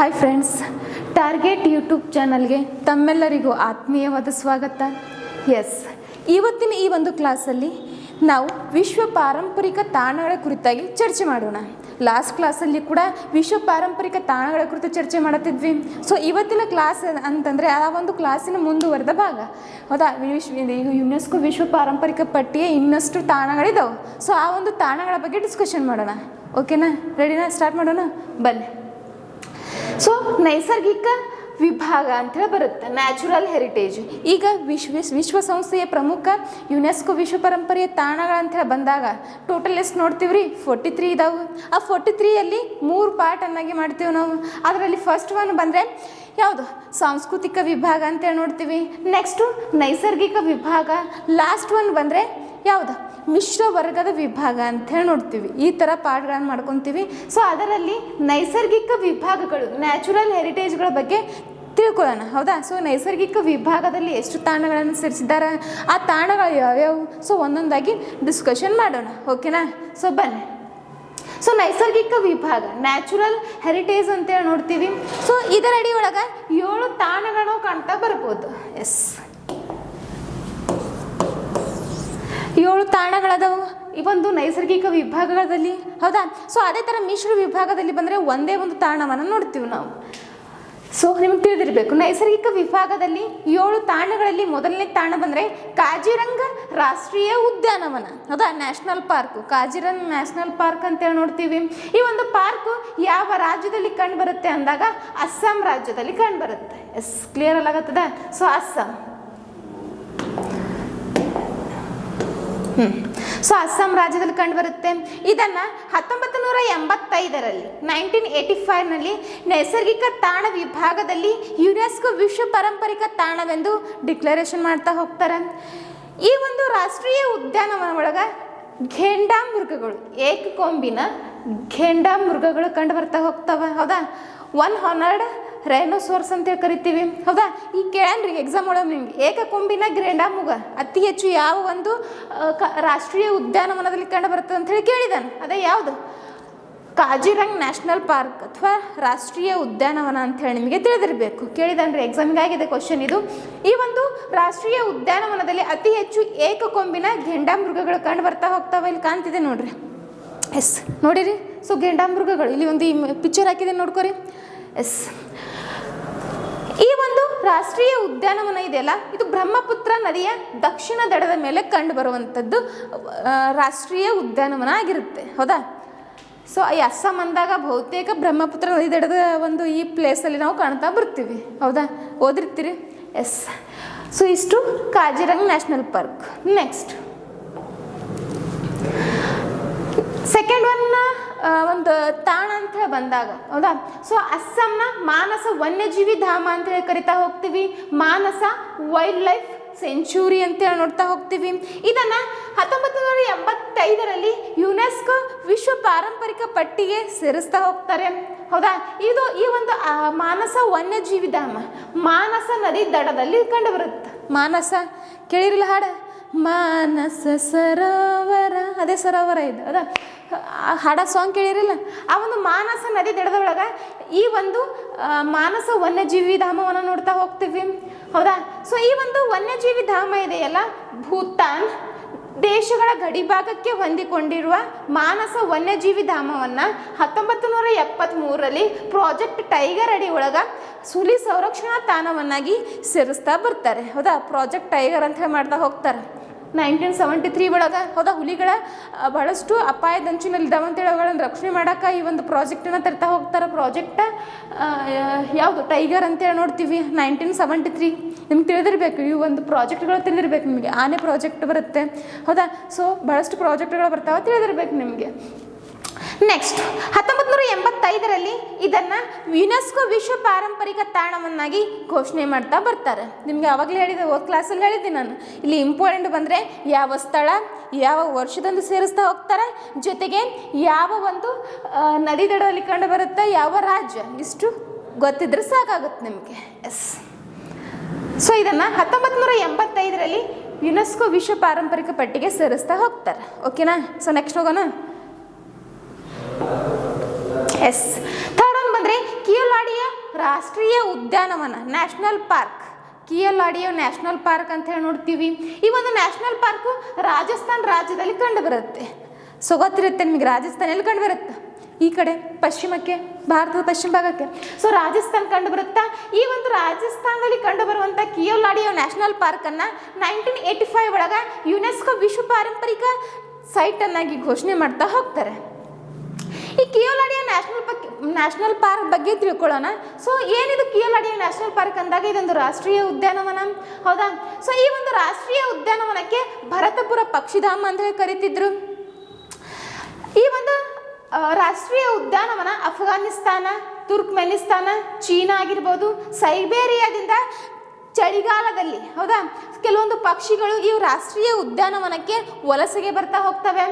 Hi friends, target YouTube ಚಾನಲ್ಗೆ ತಮ್ಮೆಲ್ಲರಿಗೂ ಆತ್ಮೀಯವಾದ ಸ್ವಾಗತ. ಇವತ್ತಿನ ಈ ಒಂದು ಕ್ಲಾಸಲ್ಲಿ ನಾವು ವಿಶ್ವ ಪಾರಂಪರಿಕ ತಾಣಗಳ ಕುರಿತಾಗಿ ಚರ್ಚೆ ಮಾಡೋಣ. ಲಾಸ್ಟ್ ಕ್ಲಾಸಲ್ಲಿ ಕೂಡ ವಿಶ್ವ ಪಾರಂಪರಿಕ ತಾಣಗಳ ಕುರಿತು ಚರ್ಚೆ ಮಾಡುತ್ತಿದ್ವಿ. ಸೊ ಇವತ್ತಿನ ಕ್ಲಾಸ್ ಅಂತಂದರೆ ಆ ಒಂದು ಕ್ಲಾಸಿನ ಮುಂದುವರೆದ ಭಾಗ. ಹೌದಾ? ಯುನೆಸ್ಕೋ ವಿಶ್ವ ಪಾರಂಪರಿಕ ಪಟ್ಟಿಯ ಇನ್ನಷ್ಟು ತಾಣಗಳಿದ್ದಾವೆ. ಸೊ ಆ ಒಂದು ತಾಣಗಳ ಬಗ್ಗೆ ಡಿಸ್ಕಷನ್ ಮಾಡೋಣ. ಓಕೆನಾ? ರೆಡಿನಾ? ಸ್ಟಾರ್ಟ್ ಮಾಡೋಣ, ಬನ್ನಿ. ಸೊ ನೈಸರ್ಗಿಕ ವಿಭಾಗ ಅಂತೇಳಿ ಬರುತ್ತೆ, ನ್ಯಾಚುರಲ್ ಹೆರಿಟೇಜ್. ಈಗ ವಿಶ್ವಸಂಸ್ಥೆಯ ಪ್ರಮುಖ ಯುನೆಸ್ಕೋ ವಿಶ್ವ ಪರಂಪರೆಯ ತಾಣಗಳಂತೇಳಿ ಬಂದಾಗ ಟೋಟಲ್ ಎಷ್ಟು ನೋಡ್ತೀವಿ ರೀ? 43 ಇದಾವೆ. ಆ 43ಯಲ್ಲಿ 3 ಪಾರ್ಟನ್ನಾಗಿ ಮಾಡ್ತೀವಿ ನಾವು. ಅದರಲ್ಲಿ ಫಸ್ಟ್ ಒನ್ ಬಂದರೆ ಯಾವುದು? ಸಾಂಸ್ಕೃತಿಕ ವಿಭಾಗ ಅಂತೇಳಿ ನೋಡ್ತೀವಿ. ನೆಕ್ಸ್ಟು ನೈಸರ್ಗಿಕ ವಿಭಾಗ. ಲಾಸ್ಟ್ ಒನ್ ಬಂದರೆ ಯಾವುದು? ಮಿಶ್ರ ವರ್ಗದ ವಿಭಾಗ ಅಂಥೇಳಿ ನೋಡ್ತೀವಿ. ಈ ಥರ ಪಾಠಗಳನ್ನು ಮಾಡ್ಕೊತೀವಿ. ಸೊ ಅದರಲ್ಲಿ ನೈಸರ್ಗಿಕ ವಿಭಾಗಗಳು, ನ್ಯಾಚುರಲ್ ಹೆರಿಟೇಜ್ಗಳ ಬಗ್ಗೆ ತಿಳ್ಕೊಳ್ಳೋಣ. ಹೌದಾ? ಸೊ ನೈಸರ್ಗಿಕ ವಿಭಾಗದಲ್ಲಿ ಎಷ್ಟು ತಾಣಗಳನ್ನು ಸೇರಿಸಿದ್ದಾರೆ, ಆ ತಾಣಗಳು ಯಾವ್ಯಾವು, ಸೊ ಒಂದೊಂದಾಗಿ ಡಿಸ್ಕಷನ್ ಮಾಡೋಣ. ಓಕೆನಾ? ಸೊ ಬನ್ನಿ. ಸೊ ನೈಸರ್ಗಿಕ ವಿಭಾಗ, ನ್ಯಾಚುರಲ್ ಹೆರಿಟೇಜ್ ಅಂತೇಳಿ ನೋಡ್ತೀವಿ. ಸೊ ಇದರ ಅಡಿ ಒಳಗೆ 7 ತಾಣಗಳು ಕಾಣ್ತಾ ಬರ್ಬೋದು. 7 ತಾಣಗಳದಾವು ಈ ಒಂದು ನೈಸರ್ಗಿಕ ವಿಭಾಗದಲ್ಲಿ. ಹೌದಾ? ಸೊ ಅದೇ ಥರ ಮಿಶ್ರ ವಿಭಾಗದಲ್ಲಿ ಬಂದರೆ ಒಂದೇ ಒಂದು ತಾಣವನ್ನು ನೋಡ್ತೀವಿ ನಾವು. ಸೊ ನಿಮ್ಗೆ ತಿಳಿದಿರಬೇಕು, ನೈಸರ್ಗಿಕ ವಿಭಾಗದಲ್ಲಿ 7 ತಾಣಗಳಲ್ಲಿ ಮೊದಲನೇ ತಾಣ ಬಂದರೆ ಕಾಜಿರಂಗ ರಾಷ್ಟ್ರೀಯ ಉದ್ಯಾನವನ. ಹೌದಾ? National park, Kaziranga national park ಅಂತೇಳಿ ನೋಡ್ತೀವಿ. ಈ ಒಂದು ಪಾರ್ಕು ಯಾವ ರಾಜ್ಯದಲ್ಲಿ ಕಂಡು ಬರುತ್ತೆ ಅಂದಾಗ ಅಸ್ಸಾಂ ರಾಜ್ಯದಲ್ಲಿ ಕಂಡು ಬರುತ್ತೆ. ಕ್ಲಿಯರ್ ಅಲ್ಲಾಗತ್ತದ? ಸೊ ಅಸ್ಸಾಂ. ಸೊ ಅಸ್ಸಾಂ ರಾಜ್ಯದಲ್ಲಿ ಕಂಡು ಬರುತ್ತೆ. ಇದನ್ನು 1985ರಲ್ಲಿ 1985ನಲ್ಲಿ ನೈಸರ್ಗಿಕ ತಾಣ ವಿಭಾಗದಲ್ಲಿ ಯುನೆಸ್ಕೋ ವಿಶ್ವ ಪಾರಂಪರಿಕ ತಾಣವೆಂದು ಡಿಕ್ಲರೇಷನ್ ಮಾಡ್ತಾ ಹೋಗ್ತಾರೆ. ಈ ಒಂದು ರಾಷ್ಟ್ರೀಯ ಉದ್ಯಾನವನ ಒಳಗೆ ಘೇಂಡಾಮೃಗಗಳು, ಏಕಕೊಂಬಿನ ಘೇಂಡಾಮೃಗಗಳು ಕಂಡು ಬರ್ತಾ ಹೋಗ್ತವೆ. ಹೌದಾ? 1 ಹಾರ್ನ್ಡ್ ರೈನೋಸೋರ್ಸ್ ಅಂತೇಳಿ ಕರಿತೀವಿ. ಹೌದಾ? ಈ ಕೇಳನ್ರಿ ಎಕ್ಸಾಮ್ ಒಳಗೆ ನಿಮ್ಗೆ, ಏಕಕೊಂಬಿನ ಘೇಂಡಾಮೃಗ ಅತಿ ಹೆಚ್ಚು ಯಾವ ಒಂದು ರಾಷ್ಟ್ರೀಯ ಉದ್ಯಾನವನದಲ್ಲಿ ಕಂಡು ಬರ್ತದೆ ಅಂಥೇಳಿ ಕೇಳಿದಾನೆ. ಅದೇ ಯಾವುದು? ಕಾಜಿರಂಗ್ ನ್ಯಾಷನಲ್ ಪಾರ್ಕ್ ಅಥವಾ ರಾಷ್ಟ್ರೀಯ ಉದ್ಯಾನವನ ಅಂಥೇಳಿ ನಿಮಗೆ ತಿಳಿದಿರಬೇಕು. ಕೇಳಿದಾನ್ರಿ, ಎಕ್ಸಾಮ್ಗಾಗಿದೆ ಕ್ವಶನ್ ಇದು. ಈ ಒಂದು ರಾಷ್ಟ್ರೀಯ ಉದ್ಯಾನವನದಲ್ಲಿ ಅತಿ ಹೆಚ್ಚು ಏಕಕೊಂಬಿನ ಘೇಂಡಾಮೃಗಗಳು ಕಂಡು ಬರ್ತಾ ಹೋಗ್ತಾವೆ. ಇಲ್ಲಿ ಕಾಣ್ತಿದೆ ನೋಡ್ರಿ. ನೋಡಿರಿ. ಸೊ ಘೇಂಡಾಮೃಗಗಳು ಇಲ್ಲಿ ಒಂದು ಪಿಕ್ಚರ್ ಹಾಕಿದೆ ನೋಡ್ಕೊರಿ. ಈ ಒಂದು ರಾಷ್ಟ್ರೀಯ ಉದ್ಯಾನವನ ಇದೆಯಲ್ಲ, ಇದು ಬ್ರಹ್ಮಪುತ್ರ ನದಿಯ ದಕ್ಷಿಣ ದಡದ ಮೇಲೆ ಕಂಡು ಬರುವಂಥದ್ದು ರಾಷ್ಟ್ರೀಯ ಉದ್ಯಾನವನ ಆಗಿರುತ್ತೆ. ಹೌದಾ? ಸೊ ಈ ಅಸ್ಸಾಂ ಅಂದಾಗ ಬಹುತೇಕ ಬ್ರಹ್ಮಪುತ್ರ ನದಿ ದಡದ ಒಂದು ಈ ಪ್ಲೇಸಲ್ಲಿ ನಾವು ಕಾಣ್ತಾ ಬರ್ತೀವಿ. ಹೌದಾ? ಓದಿರ್ತೀರಿ. ಸೊ ಇಷ್ಟು Kaziranga national park. Next second one ಒಂದು ತಾಣ ಅಂತ ಬಂದಾಗ, ಹೌದಾ? ಸೊ ಅಸ್ಸಾಂನ ಮಾನಸ ವನ್ಯಜೀವಿ ಧಾಮ ಅಂತೇಳಿ ಕರಿತಾ ಹೋಗ್ತೀವಿ. ಮಾನಸ ವೈಲ್ಡ್ ಲೈಫ್ ಸೆಂಚುರಿ ಅಂತೇಳಿ ನೋಡ್ತಾ ಹೋಗ್ತೀವಿ. ಇದನ್ನು 1985ರಲ್ಲಿ ಯುನೆಸ್ಕೋ ವಿಶ್ವ ಪಾರಂಪರಿಕ ಪಟ್ಟಿಗೆ ಸೇರಿಸ್ತಾ ಹೋಗ್ತಾರೆ. ಹೌದಾ? ಇದು ಈ ಒಂದು ಮಾನಸ ವನ್ಯಜೀವಿ ಧಾಮ ಮಾನಸ ನದಿ ದಡದಲ್ಲಿ ಕಂಡು ಬರುತ್ತೆ. ಮಾನಸ ಕೇಳಿರಲಿಲ್ಲ ಹಾಡು? ಮಾನಸ ಸರೋವರ, ಅದೇ ಸರೋವರ ಇದು. ಹೌದಾ? ಹಾಡ ಸಾಂಗ್ ಕೇಳಿರಲಿಲ್ಲ? ಆ ಒಂದು ಮಾನಸ ನದಿ ದಡದೊಳಗೆ ಈ ಒಂದು ಮಾನಸ ವನ್ಯಜೀವಿ ಧಾಮವನ್ನು ನೋಡ್ತಾ ಹೋಗ್ತೀವಿ. ಹೌದಾ? ಸೊ ಈ ಒಂದು ವನ್ಯಜೀವಿ ಧಾಮ ಇದೆಯಲ್ಲ, ಭೂತಾನ್ ದೇಶಗಳ ಗಡಿಭಾಗಕ್ಕೆ ಹೊಂದಿಕೊಂಡಿರುವ ಮಾನಸ ವನ್ಯಜೀವಿ ಧಾಮವನ್ನು 1973ರಲ್ಲಿ ಪ್ರಾಜೆಕ್ಟ್ ಟೈಗರ್ ಅಡಿ ಒಳಗೆ ಹುಲಿ ಸಂರಕ್ಷಣಾ ತಾಣವನ್ನಾಗಿ ಸೇರಿಸ್ತಾ ಬರ್ತಾರೆ. ಹೌದಾ? ಪ್ರಾಜೆಕ್ಟ್ ಟೈಗರ್ ಅಂತ ಹೇಳಿ ಮಾಡ್ತಾ ಹೋಗ್ತಾರೆ. 1973 ಒಳಗೆ. ಹೌದಾ? ಹುಲಿಗಳ ಬಹಳಷ್ಟು ಅಪಾಯದಂಚಿನಲ್ಲಿದ್ದಾವೆ ಅಂತೇಳಿ ಅವುಗಳನ್ನು ರಕ್ಷಣೆ ಮಾಡೋಕೆ ಈ ಒಂದು ಪ್ರಾಜೆಕ್ಟನ್ನು ತರ್ತಾ ಹೋಗ್ತಾರೆ. ಪ್ರಾಜೆಕ್ಟ್ ಯಾವುದು? ಟೈಗರ್ ಅಂತೇಳಿ ನೋಡ್ತೀವಿ. 1973 ನಿಮ್ಗೆ ತಿಳಿದಿರಬೇಕು. ಈ ಒಂದು ಪ್ರಾಜೆಕ್ಟ್ಗಳು ತಿಳಿದಿರ್ಬೇಕು ನಿಮಗೆ. ಆನೆ ಪ್ರಾಜೆಕ್ಟ್ ಬರುತ್ತೆ. ಹೌದಾ? ಸೊ ಬಹಳಷ್ಟು ಪ್ರಾಜೆಕ್ಟ್ಗಳು ಬರ್ತಾವೆ, ತಿಳಿದಿರ್ಬೇಕು ನಿಮಗೆ. ನೆಕ್ಸ್ಟ್ 1985ರಲ್ಲಿ ಇದನ್ನು ಯುನೆಸ್ಕೋ ವಿಶ್ವ ಪಾರಂಪರಿಕ ತಾಣವನ್ನಾಗಿ ಘೋಷಣೆ ಮಾಡ್ತಾ ಬರ್ತಾರೆ. ನಿಮಗೆ ಆವಾಗಲೇ ಹೇಳಿದೆ, ಕ್ಲಾಸಲ್ಲಿ ಹೇಳಿದ್ದೆ ನಾನು. ಇಲ್ಲಿ ಇಂಪಾರ್ಟೆಂಟ್ ಬಂದರೆ ಯಾವ ಸ್ಥಳ, ಯಾವ ವರ್ಷದಂದು ಸೇರಿಸ್ತಾ ಹೋಗ್ತಾರೆ, ಜೊತೆಗೆ ಯಾವ ಒಂದು ನದಿ ದಡದಲ್ಲಿ ಕಂಡು ಬರುತ್ತೆ, ಯಾವ ರಾಜ್ಯ, ಇಷ್ಟು ಗೊತ್ತಿದ್ರೆ ಸಾಕಾಗುತ್ತೆ ನಿಮಗೆ. ಸೊ ಇದನ್ನು 1985ರಲ್ಲಿ ಯುನೆಸ್ಕೋ ವಿಶ್ವ ಪಾರಂಪರಿಕ ಪಟ್ಟಿಗೆ ಸೇರಿಸ್ತಾ ಹೋಗ್ತಾರೆ. ಓಕೆನಾ? ಸೊ ನೆಕ್ಸ್ಟ್ ಹೋಗೋಣ. ಥರ್ಡ್ ಒನ್ ಬಂದರೆ ಕಿಯೋಲಾಡಿಯ ರಾಷ್ಟ್ರೀಯ ಉದ್ಯಾನವನ ನ್ಯಾಷನಲ್ ಪಾರ್ಕ್, ಕಿಯಲಾಡಿಯೋ ನ್ಯಾಷನಲ್ ಪಾರ್ಕ್ ಅಂತ ಹೇಳಿ ನೋಡ್ತೀವಿ. ಈ ಒಂದು ನ್ಯಾಷನಲ್ ಪಾರ್ಕು ರಾಜಸ್ಥಾನ್ ರಾಜ್ಯದಲ್ಲಿ ಕಂಡು ಬರುತ್ತೆ. ಸೊ ಗೊತ್ತಿರುತ್ತೆ ನಿಮಗೆ ರಾಜಸ್ಥಾನ ಎಲ್ಲಿ ಕಂಡು ಬರುತ್ತೆ, ಈ ಕಡೆ ಪಶ್ಚಿಮಕ್ಕೆ, ಭಾರತದ ಪಶ್ಚಿಮ ಭಾಗಕ್ಕೆ. ಸೊ ರಾಜಸ್ಥಾನ್ ಕಂಡು ಬರುತ್ತಾ. ಈ ಒಂದು ರಾಜಸ್ಥಾನದಲ್ಲಿ ಕಂಡು ಬರುವಂಥ ಕಿಯೋಲಾಡಿಯೋ ನ್ಯಾಷನಲ್ ಪಾರ್ಕನ್ನು 1985 ಒಳಗೆ ಯುನೆಸ್ಕೋ ವಿಶ್ವ ಪಾರಂಪರಿಕ ಸೈಟ್ ಅನ್ನಾಗಿ ಘೋಷಣೆ ಮಾಡ್ತಾ ಹೋಗ್ತಾರೆ. ಈ ಕಿಯೋಲಾಡಿಯೋ ನ್ಯಾಷನಲ್ ಪಾರ್ಕ್ ಬಗ್ಗೆ ತಿಳ್ಕೊಳ್ಳೋಣ. ಸೊ ಏನಿದು ಕಿಯೋಲಾಡಿಯೋ ನ್ಯಾಷನಲ್ ಪಾರ್ಕ್ ಅಂದಾಗ ಇದೊಂದು ರಾಷ್ಟ್ರೀಯ ಉದ್ಯಾನವನ, ಹೌದಾ. ಸೊ ಈ ಒಂದು ರಾಷ್ಟ್ರೀಯ ಉದ್ಯಾನವನಕ್ಕೆ ಭರತಪುರ ಪಕ್ಷಿಧಾಮ ಅಂತ ಹೇಳಿ ಕರೀತಿದ್ರು. ಈ ಒಂದು ರಾಷ್ಟ್ರೀಯ ಉದ್ಯಾನವನ ಅಫ್ಘಾನಿಸ್ತಾನ, ತುರ್ಕ್ಮೆನಿಸ್ತಾನ, ಚೀನಾ ಆಗಿರ್ಬೋದು, ಸೈಬೇರಿಯಾದಿಂದ ಚಳಿಗಾಲದಲ್ಲಿ, ಹೌದಾ, ಕೆಲವೊಂದು ಪಕ್ಷಿಗಳು ಈ ರಾಷ್ಟ್ರೀಯ ಉದ್ಯಾನವನಕ್ಕೆ ವಲಸೆಗೆ ಬರ್ತಾ ಹೋಗ್ತವೆ.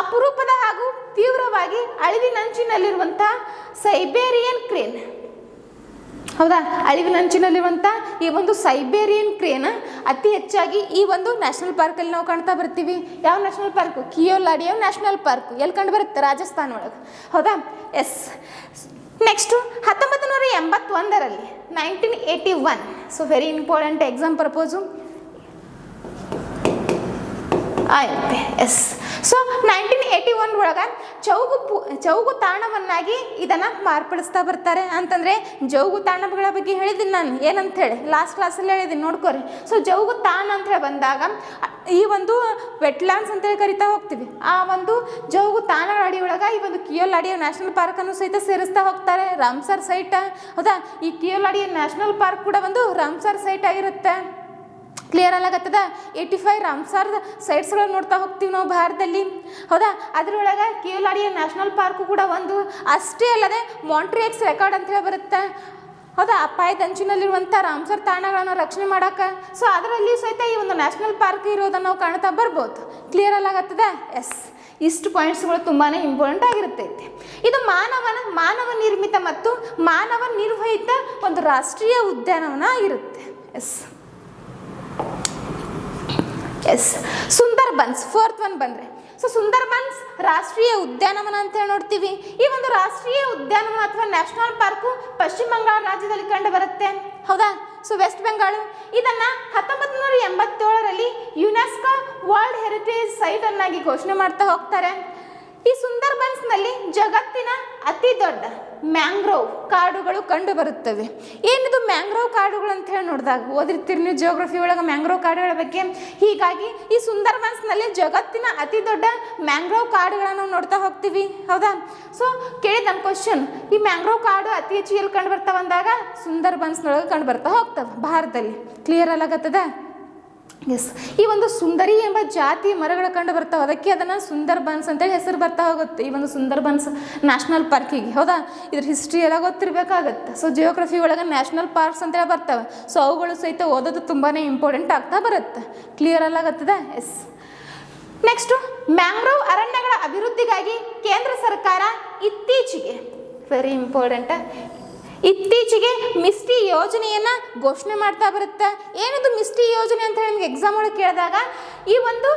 ಅಪರೂಪದ ಹಾಗೂ ತೀವ್ರವಾಗಿ ಅಳಿವಿನಂಚಿನಲ್ಲಿರುವಂಥ ಸೈಬೇರಿಯನ್ ಕ್ರೇನ್, ಹೌದಾ, ಅಳಿವಿನಂಚಿನಲ್ಲಿರುವಂಥ ಈ ಒಂದು ಸೈಬೇರಿಯನ್ ಕ್ರೇನ್ ಅತಿ ಹೆಚ್ಚಾಗಿ ಈ ಒಂದು ನ್ಯಾಷನಲ್ ಪಾರ್ಕಲ್ಲಿ ನಾವು ಕಾಣ್ತಾ ಬರ್ತೀವಿ. ಯಾವ national park? Keoladeo national park. ಎಲ್ಲಿ ಕಂಡು ಬರುತ್ತೆ? ರಾಜಸ್ಥಾನ ಒಳಗೆ, ಹೌದಾ. ಎಸ್. ನೆಕ್ಸ್ಟು 1981ರಲ್ಲಿ 1981. So very important exam purpose ಆಯ್ತೆ. ಎಸ್. ಸೊ 1981 ಒಳಗೆ ಚೌಗು ತಾಣವನ್ನಾಗಿ ಇದನ್ನು ಮಾರ್ಪಡಿಸ್ತಾ ಬರ್ತಾರೆ. ಅಂತಂದರೆ ಜೌಗು ತಾಣಗಳ ಬಗ್ಗೆ ಹೇಳಿದ್ದೀನಿ ನಾನು, ಏನಂತ ಹೇಳಿ ಲಾಸ್ಟ್ ಕ್ಲಾಸಲ್ಲಿ ಹೇಳಿದ್ದೀನಿ, ನೋಡ್ಕೊರಿ. ಸೊ ಜೌಗು ತಾಣ ಅಂತ ಹೇಳಿ ಬಂದಾಗ ಈ ಒಂದು ವೆಟ್ಲ್ಯಾಂಡ್ಸ್ ಅಂತೇಳಿ ಕರಿತಾ ಹೋಗ್ತೀವಿ. ಆ ಒಂದು ಜೌಗು ತಾಣಗಳ ಅಡಿಯೊಳಗೆ ಈ ಒಂದು ಕಿಯೋಲಾಡಿಯೋ ನ್ಯಾಷನಲ್ ಪಾರ್ಕನ್ನು ಸಹಿತ ಸೇರಿಸ್ತಾ ಹೋಗ್ತಾರೆ. ರಾಮ್ಸರ್ ಸೈಟ್, ಹೌದಾ. ಈ ಕಿಯೋಲಾಡಿಯೋ ನ್ಯಾಷನಲ್ ಪಾರ್ಕ್ ಕೂಡ ಒಂದು ರಾಮ್ಸರ್ ಸೈಟ್ ಆಗಿರುತ್ತೆ. ಕ್ಲಿಯರ್ ಆಗತ್ತದ. 85 ರಾಮ್ಸರ್ ಸೈಟ್ಸ್ಗಳನ್ನು ನೋಡ್ತಾ ಹೋಗ್ತೀವಿ ನಾವು ಭಾರತದಲ್ಲಿ, ಹೌದಾ. ಅದರೊಳಗೆ ಕಿಯೋಲಾಡಿಯೋ ನ್ಯಾಷನಲ್ ಪಾರ್ಕು ಕೂಡ ಒಂದು. ಅಷ್ಟೇ ಅಲ್ಲದೆ ಮಾಂಟ್ರಿಯೆಕ್ಸ್ ರೆಕಾರ್ಡ್ ಅಂತ ಹೇಳಿ ಬರುತ್ತೆ, ಹೌದಾ, ಅಪಾಯದ ಅಂಚಿನಲ್ಲಿರುವಂಥ ರಾಮ್ಸರ್ ತಾಣಗಳನ್ನು ರಕ್ಷಣೆ ಮಾಡೋಕೆ. ಸೊ ಅದರಲ್ಲಿ ಸಹಿತ ಈ ಒಂದು ನ್ಯಾಷನಲ್ ಪಾರ್ಕ್ ಇರೋದನ್ನು ನಾವು ಕಾಣ್ತಾ ಬರ್ಬೋದು. ಕ್ಲಿಯರ್ ಆಗತ್ತದ. ಎಸ್. ಇಷ್ಟು ಪಾಯಿಂಟ್ಸ್ಗಳು ತುಂಬಾ ಇಂಪಾರ್ಟೆಂಟ್ ಆಗಿರುತ್ತೈತೆ. ಇದು ಮಾನವ ನಿರ್ಮಿತ ಮತ್ತು ಮಾನವ ನಿರ್ವಹಿತ ಒಂದು ರಾಷ್ಟ್ರೀಯ ಉದ್ಯಾನವನ ಆಗಿರುತ್ತೆ. Yes. Yes. Sundarbans, 4th one ಬಂದರೆ. ಸೊ ಸುಂದರ್ಬನ್ಸ್ ರಾಷ್ಟ್ರೀಯ ಉದ್ಯಾನವನ ಅಂತ ಹೇಳಿ ನೋಡ್ತೀವಿ. ಈ ಒಂದು ರಾಷ್ಟ್ರೀಯ ಉದ್ಯಾನವನ ಅಥವಾ ನ್ಯಾಷನಲ್ ಪಾರ್ಕು ಪಶ್ಚಿಮ ಬಂಗಾಳ ರಾಜ್ಯದಲ್ಲಿ ಕಂಡು ಬರುತ್ತೆ, ಹೌದಾ. ಸೊ ವೆಸ್ಟ್ ಬೆಂಗಾಳು. ಇದನ್ನು 1987ರಲ್ಲಿ ಯುನೆಸ್ಕೋ ವರ್ಲ್ಡ್ ಹೆರಿಟೇಜ್ ಸೈಟ್ ಅನ್ನಾಗಿ ಘೋಷಣೆ ಮಾಡ್ತಾ ಹೋಗ್ತಾರೆ. ಈ ಸುಂದರ್ಬನ್ಸ್ನಲ್ಲಿ ಜಗತ್ತಿನ ಅತಿ ದೊಡ್ಡ ಮ್ಯಾಂಗ್ರೋವ್ ಕಾಡುಗಳು ಕಂಡು ಬರುತ್ತವೆ. ಏನಿದು ಮ್ಯಾಂಗ್ರೋವ್ ಕಾಡುಗಳು ಅಂತ ಹೇಳಿ ನೋಡಿದಾಗ ಓದಿರ್ತೀರಿ ನೀವು ಜಿಯೋಗ್ರಫಿ ಒಳಗೆ ಮ್ಯಾಂಗ್ರೋವ್ ಕಾಡುಗಳ ಬಗ್ಗೆ. ಹೀಗಾಗಿ ಈ ಸುಂದರ್ಬನ್ಸ್ನಲ್ಲಿ ಜಗತ್ತಿನ ಅತಿ ದೊಡ್ಡ ಮ್ಯಾಂಗ್ರೋವ್ ಕಾಡುಗಳನ್ನು ನಾವು ನೋಡ್ತಾ ಹೋಗ್ತೀವಿ, ಹೌದಾ. ಸೊ ಕೇಳಿದ ನಮ್ಮ ಕ್ವಶನ್, ಈ ಮ್ಯಾಂಗ್ರೋವ್ ಕಾಡು ಅತಿ ಹೆಚ್ಚು ಎಲ್ಲಿ ಕಂಡು ಬರ್ತಾವ ಅಂದಾಗ ಸುಂದರ್ಬನ್ಸ್ನೊಳಗೆ ಕಂಡು ಬರ್ತಾ ಹೋಗ್ತವೆ ಭಾರತದಲ್ಲಿ. ಕ್ಲಿಯರ್ ಅಲ್ಲಾಗತ್ತದ. ಎಸ್. ಈ ಒಂದು ಸುಂದರಿ ಎಂಬ ಜಾತಿ ಮರಗಳು ಕಂಡು ಬರ್ತಾವೆ, ಅದಕ್ಕೆ ಅದನ್ನು ಸುಂದರ್ಬನ್ಸ್ ಅಂತೇಳಿ ಹೆಸರು ಬರ್ತಾ ಹೋಗುತ್ತೆ ಈ ಒಂದು ಸುಂದರ್ಬನ್ಸ್ ನ್ಯಾಷನಲ್ ಪಾರ್ಕಿಗೆ, ಹೌದಾ. ಇದ್ರ ಹಿಸ್ಟ್ರಿ ಎಲ್ಲ ಗೊತ್ತಿರಬೇಕಾಗತ್ತೆ. ಸೊ ಜಿಯೋಗ್ರಫಿ ಒಳಗೆ ನ್ಯಾಷನಲ್ ಪಾರ್ಕ್ಸ್ ಅಂತೇಳಿ ಬರ್ತವೆ. ಸೊ ಅವುಗಳು ಸಹಿತ ಓದೋದು ತುಂಬಾ ಇಂಪಾರ್ಟೆಂಟ್ ಆಗ್ತಾ ಬರುತ್ತೆ. ಕ್ಲಿಯರ್ ಅಲ್ಲಾಗತ್ತದ. ಎಸ್. ನೆಕ್ಸ್ಟು ಮ್ಯಾಂಗ್ರೋವ್ ಅರಣ್ಯಗಳ ಅಭಿವೃದ್ಧಿಗಾಗಿ ಕೇಂದ್ರ ಸರ್ಕಾರ ಇತ್ತೀಚೆಗೆ, ವೆರಿ ಇಂಪಾರ್ಟೆಂಟ್, ಇತ್ತೀಚೆಗೆ ಮಿಸ್ಟಿ ಯೋಜನೆಯನ್ನು ಘೋಷಣೆ ಮಾಡ್ತಾ ಬರುತ್ತೆ. ಏನಿದು ಮಿಸ್ಟಿ ಯೋಜನೆ ಅಂತ ಹೇಳಿ ನಿಮಗೆ ಎಕ್ಸಾಮ್ ಒಳಗೆ ಕೇಳಿದಾಗ, ಈ ಒಂದು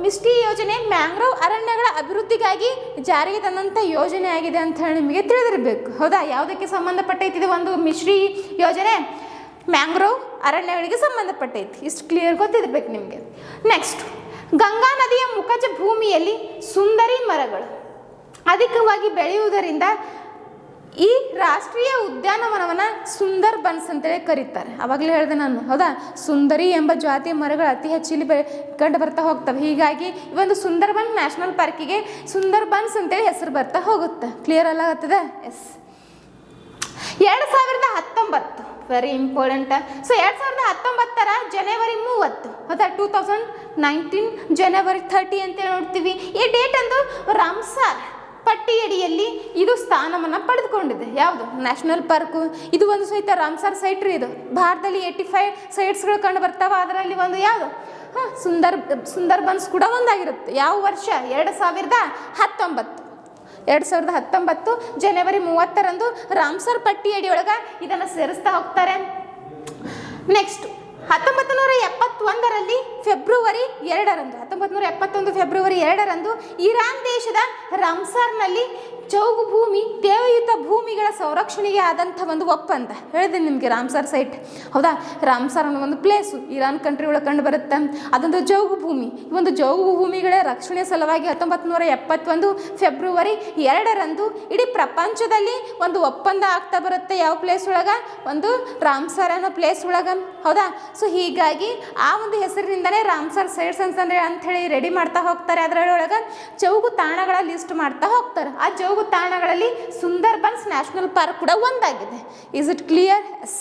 ಮಿಸ್ಟಿ ಯೋಜನೆ ಮ್ಯಾಂಗ್ರೋವ್ ಅರಣ್ಯಗಳ ಅಭಿವೃದ್ಧಿಗಾಗಿ ಜಾರಿಗೆ ತಂದಂಥ ಯೋಜನೆ ಆಗಿದೆ ಅಂತ ಹೇಳಿ ನಿಮಗೆ ತಿಳಿದಿರಬೇಕು, ಹೌದಾ. ಯಾವುದಕ್ಕೆ ಸಂಬಂಧಪಟ್ಟೈತಿ ಒಂದು ಮಿಸ್ಟಿ ಯೋಜನೆ? ಮ್ಯಾಂಗ್ರೋವ್ ಅರಣ್ಯಗಳಿಗೆ ಸಂಬಂಧಪಟ್ಟೈತಿ. ಇಷ್ಟು ಕ್ಲಿಯರ್ ಗೊತ್ತಿರಬೇಕು ನಿಮಗೆ. ನೆಕ್ಸ್ಟ್, ಗಂಗಾ ನದಿಯ ಮುಖಜ ಭೂಮಿಯಲ್ಲಿ ಸುಂದರಿ ಮರಗಳು ಅಧಿಕವಾಗಿ ಬೆಳೆಯುವುದರಿಂದ ಈ ರಾಷ್ಟ್ರೀಯ ಉದ್ಯಾನವನವನ್ನು ಸುಂದರ್ಬನ್ಸ್ ಅಂತೇಳಿ ಕರೀತಾರೆ. ಆವಾಗಲೇ ಹೇಳಿದೆ ನಾನು, ಹೌದಾ. ಸುಂದರಿ ಎಂಬ ಜಾತಿಯ ಮರಗಳು ಅತಿ ಹೆಚ್ಚು ಇಲ್ಲಿ ಕಂಡು ಬರ್ತಾ ಹೋಗ್ತವೆ. ಹೀಗಾಗಿ ಈ ಒಂದು ಸುಂದರ್ಬನ್ ನ್ಯಾಷನಲ್ ಪಾರ್ಕಿಗೆ ಸುಂದರ್ಬನ್ಸ್ ಅಂತೇಳಿ ಹೆಸರು ಬರ್ತಾ ಹೋಗುತ್ತೆ. ಕ್ಲಿಯರ್ ಅಲ್ಲಾಗತ್ತದೆ. ಎಸ್. 2019, very important. ಸೊ 2019 ಜನವರಿ 30, ಹೌದಾ. 2019 ಜನವರಿ 30 ಅಂತೇಳಿ ನೋಡ್ತೀವಿ. ಈ ಡೇಟ್ ಅಂದು ರಾಮ್ಸರ್ ಪಟ್ಟಿಯಡಿಯಲ್ಲಿ ಇದು ಸ್ಥಾನವನ್ನು ಪಡೆದುಕೊಂಡಿದೆ. ಯಾವುದು? National park. ಇದು ಒಂದು ಸಹಿತ ರಾಮ್ಸರ್ ಸೈಟ್ ರೀ. ಇದು ಭಾರತದಲ್ಲಿ 85 ಸೈಟ್ಸ್ಗಳು ಕಂಡು ಬರ್ತಾವೆ. ಅದರಲ್ಲಿ ಒಂದು ಯಾವುದು? ಸುಂದರ್ಬನ್ಸ್ ಕೂಡ ಒಂದಾಗಿರುತ್ತೆ. ಯಾವ ವರ್ಷ? 2019 ಜನವರಿ 30ರಂದು ರಾಮ್ಸರ್ ಪಟ್ಟಿಯಡಿಯೊಳಗೆ ಇದನ್ನು ಸೇರಿಸ್ತಾ ಹೋಗ್ತಾರೆ. ನೆಕ್ಸ್ಟ್, 1971ರಲ್ಲಿ ಫೆಬ್ರವರಿ 2ರಂದು 1971 ಫೆಬ್ರವರಿ 2ರಂದು ಇರಾನ್ ದೇಶದ ರಾಮ್ಸರ್ನಲ್ಲಿ ಚೌಗು ಭೂಮಿ ದೇವಯುತ ಭೂಮಿಗಳ ಸಂರಕ್ಷಣೆಗೆ ಆದಂಥ ಒಂದು ಒಪ್ಪಂದ ಹೇಳಿದೆ ನಿಮಗೆ. ರಾಮ್ಸರ್ ಸೈಟ್ ಹೌದಾ, ರಾಮ್ಸರ್ ಅನ್ನೋ ಒಂದು ಪ್ಲೇಸು ಇರಾನ್ ಕಂಟ್ರಿ ಒಳಗೆ ಕಂಡು ಬರುತ್ತೆ. ಅದೊಂದು ಜೌಗು ಭೂಮಿ. ಈ ಒಂದು ಜೌಗು ಭೂಮಿಗಳ ರಕ್ಷಣೆ ಸಲುವಾಗಿ 1971 ಫೆಬ್ರವರಿ 2ರಂದು ಇಡೀ ಪ್ರಪಂಚದಲ್ಲಿ ಒಂದು ಒಪ್ಪಂದ ಆಗ್ತಾ ಬರುತ್ತೆ. ಯಾವ ಪ್ಲೇಸ್ ಒಳಗೆ? ಒಂದು ರಾಮ್ಸರ್ ಅನ್ನೋ ಪ್ಲೇಸ್ ಒಳಗೆ ಹೌದಾ. ಸೊ ಹೀಗಾಗಿ ಆ ಒಂದು ಹೆಸರಿನಿಂದಲೇ ರಾಮ್ಸರ್ ಸೈಟ್ಸ್ ಅಂಥೇಳಿ ರೆಡಿ ಮಾಡ್ತಾ ಹೋಗ್ತಾರೆ. ಅದರೊಳಗೆ ಚೌಗು ತಾಣಗಳ ಲಿಸ್ಟ್ ಮಾಡ್ತಾ ಹೋಗ್ತಾರೆ. ಆ ಚೌಗು ತಾಣಗಳಲ್ಲಿ ಸುಂದರ್ಬನ್ಸ್ ನ್ಯಾಷನಲ್ ಪಾರ್ಕ್ ಕೂಡ ಒಂದಾಗಿದೆ. Is it clear? Yes.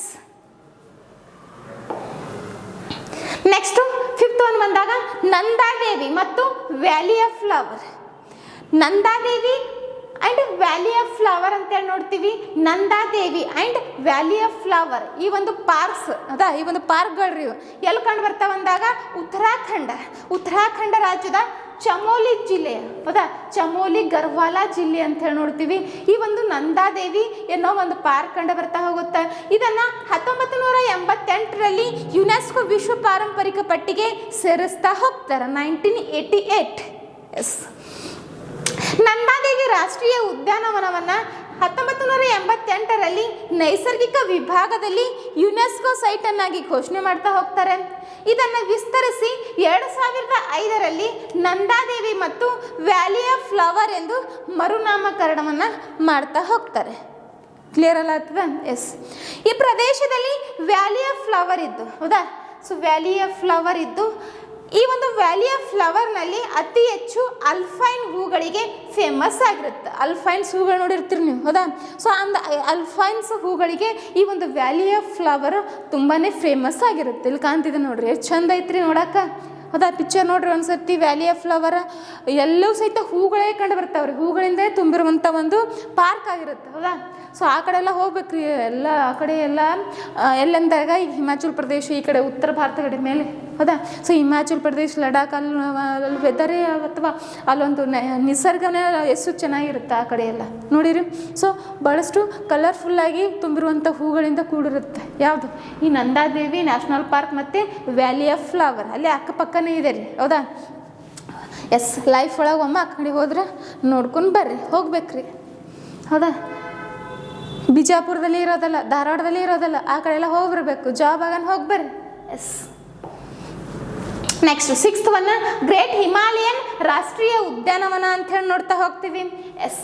Next 5th one ಬಂದಾಗ ನಂದಾದೇವಿ ಮತ್ತು valley of flower. Nanda Devi and valley of flower ಅಂತೇಳಿ ನೋಡ್ತೀವಿ. Nanda Devi and valley of flower ಈ ಒಂದು ಪಾರ್ಕ್ಸ್ ಅದಾ, ಈ ಒಂದು ಪಾರ್ಕ್ಗಳ್ರಿ ಎಲ್ಲಿ ಕಂಡು ಬರ್ತಾವಂದಾಗ ಉತ್ತರಾಖಂಡ ರಾಜ್ಯದ ಚಮೋಲಿ ಜಿಲ್ಲೆ ಹೌದಾ, ಚಮೋಲಿ ಗರ್ವಾಲ ಜಿಲ್ಲೆ ಅಂತ ಹೇಳಿ ನೋಡ್ತೀವಿ. ಈ ಒಂದು ನಂದಾದೇವಿ ಅನ್ನೋ ಒಂದು ಪಾರ್ಕ್ ಕಂಡು ಬರ್ತಾ ಹೋಗುತ್ತೆ. ಇದನ್ನು 1988ರಲ್ಲಿ ಯುನೆಸ್ಕೋ ವಿಶ್ವ ಪಾರಂಪರಿಕ ಪಟ್ಟಿಗೆ ಸೇರಿಸ್ತಾ ಹೋಗ್ತಾರೆ. 1988. ಎಸ್. ನಂದಾದೇವಿ ರಾಷ್ಟ್ರೀಯ ಉದ್ಯಾನವನವನ್ನು 1988ರಲ್ಲಿ ನೈಸರ್ಗಿಕ ವಿಭಾಗದಲ್ಲಿ ಯುನೆಸ್ಕೋ ಸೈಟನ್ನಾಗಿ ಘೋಷಣೆ ಮಾಡ್ತಾ ಹೋಗ್ತಾರೆ. ಇದನ್ನು ವಿಸ್ತರಿಸಿ 2005ರಲ್ಲಿ ನಂದಾದೇವಿ ಮತ್ತು ವ್ಯಾಲಿ ಆಫ್ ಫ್ಲವರ್ ಎಂದು ಮರುನಾಮಕರಣವನ್ನು ಮಾಡ್ತಾ ಹೋಗ್ತಾರೆ. ಕ್ಲಿಯರ್ ಅಲ್ಲ ಅಥವಾ? ಎಸ್. ಈ ಪ್ರದೇಶದಲ್ಲಿ ವ್ಯಾಲಿ ಆಫ್ ಫ್ಲವರ್ ಇದ್ದು ಹೌದಾ. ಸೊ ವ್ಯಾಲಿ ಆಫ್ ಫ್ಲವರ್ ಇದ್ದು ಈ ಒಂದು ವ್ಯಾಲಿ ಆಫ್ ಫ್ಲವರ್ನಲ್ಲಿ ಅತಿ ಹೆಚ್ಚು ಅಲ್ಫೈನ್ ಹೂಗಳಿಗೆ ಫೇಮಸ್ ಆಗಿರುತ್ತೆ. ಅಲ್ಫೈನ್ಸ್ ಹೂಗಳು ನೋಡಿರ್ತೀರಿ ನೀವು ಹೌದಾ. ಸೊ ಅಲ್ಫೈನ್ಸ್ ಹೂಗಳಿಗೆ ಈ ಒಂದು ವ್ಯಾಲಿ ಆಫ್ ಫ್ಲವರ್ ತುಂಬಾ ಫೇಮಸ್ ಆಗಿರುತ್ತೆ. ಇಲ್ಲಿ ಕಾಣ್ತಿದೆ ನೋಡ್ರಿ, ಎಷ್ಟು ಚಂದ ಐತ್ರಿ ನೋಡಕ್ಕೆ ಹೌದಾ. ಪಿಕ್ಚರ್ ನೋಡ್ರಿ ಒಂದ್ಸರ್ತಿ. ವ್ಯಾಲಿ ಆಫ್ ಫ್ಲವರ್ ಎಲ್ಲವೂ ಸಹಿತ ಹೂಗಳೇ ಕಂಡು ಬರ್ತಾವ್ರಿ. ಹೂಗಳಿಂದ ತುಂಬಿರುವಂಥ ಒಂದು ಪಾರ್ಕ್ ಆಗಿರುತ್ತೆ ಹೌದಾ. ಸೊ ಆ ಕಡೆ ಎಲ್ಲ ಹೋಗ್ಬೇಕ್ರಿ. ಎಲ್ಲ ಆ ಕಡೆ ಎಲ್ಲ ಎಲ್ಲಂದಾಗ ಈಗ ಹಿಮಾಚಲ್ ಪ್ರದೇಶ ಈ ಕಡೆ ಉತ್ತರ ಭಾರತ ಕಡೆ ಮೇಲೆ ಹೌದಾ. ಸೊ ಹಿಮಾಚಲ್ ಪ್ರದೇಶ, ಲಡಾಖ್ ಅಲ್ಲಿ ವೆದರೇ ಅಥವಾ ಅಲ್ಲೊಂದು ನಿಸರ್ಗನೇ ಎಷ್ಟು ಚೆನ್ನಾಗಿರುತ್ತೆ ಆ ಕಡೆ ಎಲ್ಲ ನೋಡಿರಿ. ಸೊ ಭಾಳಷ್ಟು ಕಲರ್ಫುಲ್ಲಾಗಿ ತುಂಬಿರುವಂಥ ಹೂಗಳಿಂದ ಕೂಡಿರುತ್ತೆ. ಯಾವುದು? ಈ ನಂದಾದೇವಿ ನ್ಯಾಷನಲ್ ಪಾರ್ಕ್ ಮತ್ತು ವ್ಯಾಲಿ ಆಫ್ ಫ್ಲವರ್ ಅಲ್ಲಿ ಅಕ್ಕಪಕ್ಕನೇ ಇದೆ ರೀ ಹೌದಾ. ಎಸ್. ಲೈಫ್ ಒಳಗೆ ಒಮ್ಮೆ ಆ ಕಡೆ ಹೋದ್ರೆ ನೋಡ್ಕೊಂಡು ಬರ್ರಿ, ಹೋಗ್ಬೇಕ್ರಿ ಹೌದಾ. ಬಿಜಾಪುರದಲ್ಲಿ ಇರೋದಲ್ಲ, ಧಾರವಾಡದಲ್ಲಿ ಇರೋದಲ್ಲ, ಆ ಕಡೆ ಎಲ್ಲ ಹೋಗ್ಬರ್ಬೇಕು. ಜಾಬ್ ಆಗನ್ ಹೋಗ್ಬರ್ರಿ. Yes. Next 6th one great Himalayan ರಾಷ್ಟ್ರೀಯ ಉದ್ಯಾನವನ ಅಂತ ಹೇಳಿ ನೋಡ್ತಾ ಹೋಗ್ತೀವಿ. Yes.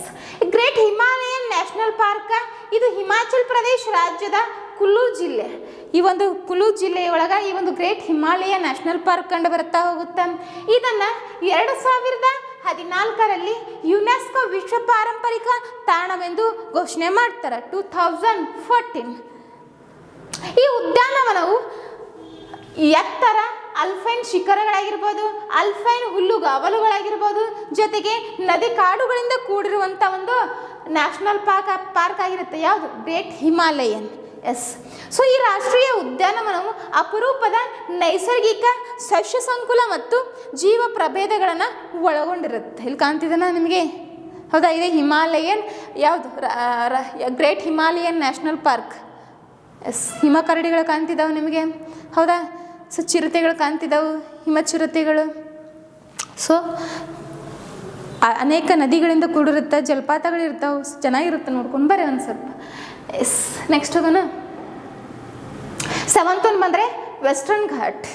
Great Himalayan national park ಇದು ಹಿಮಾಚಲ್ ಪ್ರದೇಶ ರಾಜ್ಯದ ಕುಲು ಜಿಲ್ಲೆ. ಈ ಒಂದು ಕುಲು ಜಿಲ್ಲೆಯೊಳಗೆ ಈ ಒಂದು ಗ್ರೇಟ್ ಹಿಮಾಲಯ ನ್ಯಾಷನಲ್ ಪಾರ್ಕ್ ಕಂಡು ಬರ್ತಾ ಹೋಗುತ್ತೆ. ಇದನ್ನು 2014ರಲ್ಲಿ ಯುನೆಸ್ಕೋ ವಿಶ್ವ ಪಾರಂಪರಿಕ ತಾಣವೆಂದು ಘೋಷಣೆ ಮಾಡ್ತಾರೆ. 2014. ಈ ಉದ್ಯಾನವನವು ಎತ್ತರ ಅಲ್ಫೈನ್ ಶಿಖರಗಳಾಗಿರ್ಬೋದು, ಅಲ್ಫೈನ್ ಹುಲ್ಲುಗಾವಲುಗಳಾಗಿರ್ಬೋದು, ಜೊತೆಗೆ ನದಿ ಕಾಡುಗಳಿಂದ ಕೂಡಿರುವಂಥ ಒಂದು ನ್ಯಾಷನಲ್ ಪಾರ್ಕ್ ಆಗಿರುತ್ತೆ. ಯಾವುದು? Great Himalayan. ಎಸ್. ಸೊ ಈ ರಾಷ್ಟ್ರೀಯ ಉದ್ಯಾನವನವು ಅಪರೂಪದ ನೈಸರ್ಗಿಕ ಸಸ್ಯ ಸಂಕುಲ ಮತ್ತು ಜೀವ ಪ್ರಭೇದಗಳನ್ನು ಒಳಗೊಂಡಿರುತ್ತೆ. ಇಲ್ಲಿ ಕಾಣ್ತಿದ್ದಾನ ನಿಮಗೆ ಹೌದಾ. ಇದೆ ಹಿಮಾಲಯನ್ ಯಾವುದು? Great Himalayan national park. Yes. ಹಿಮಕರಡಿಗಳು ಕಾಣ್ತಿದ್ದಾವೆ ನಿಮಗೆ ಹೌದಾ. ಸೊ ಚಿರತೆಗಳು ಕಾಣ್ತಿದ್ದಾವೆ, ಹಿಮಚಿರತೆಗಳು. ಸೊ ಅನೇಕ ನದಿಗಳಿಂದ ಕೂಡಿರುತ್ತೆ, ಜಲಪಾತಗಳಿರ್ತಾವೆ, ಚೆನ್ನಾಗಿರುತ್ತೆ, ನೋಡ್ಕೊಂಡು ಬರ್ರಿ ಒಂದು ಸ್ವಲ್ಪ. ಎಸ್. ನೆಕ್ಸ್ಟ್ ಹೋಗೋಣ. 7th ಒನ್ ಬಂದರೆ ವೆಸ್ಟರ್ನ್ ಘಾಟ್,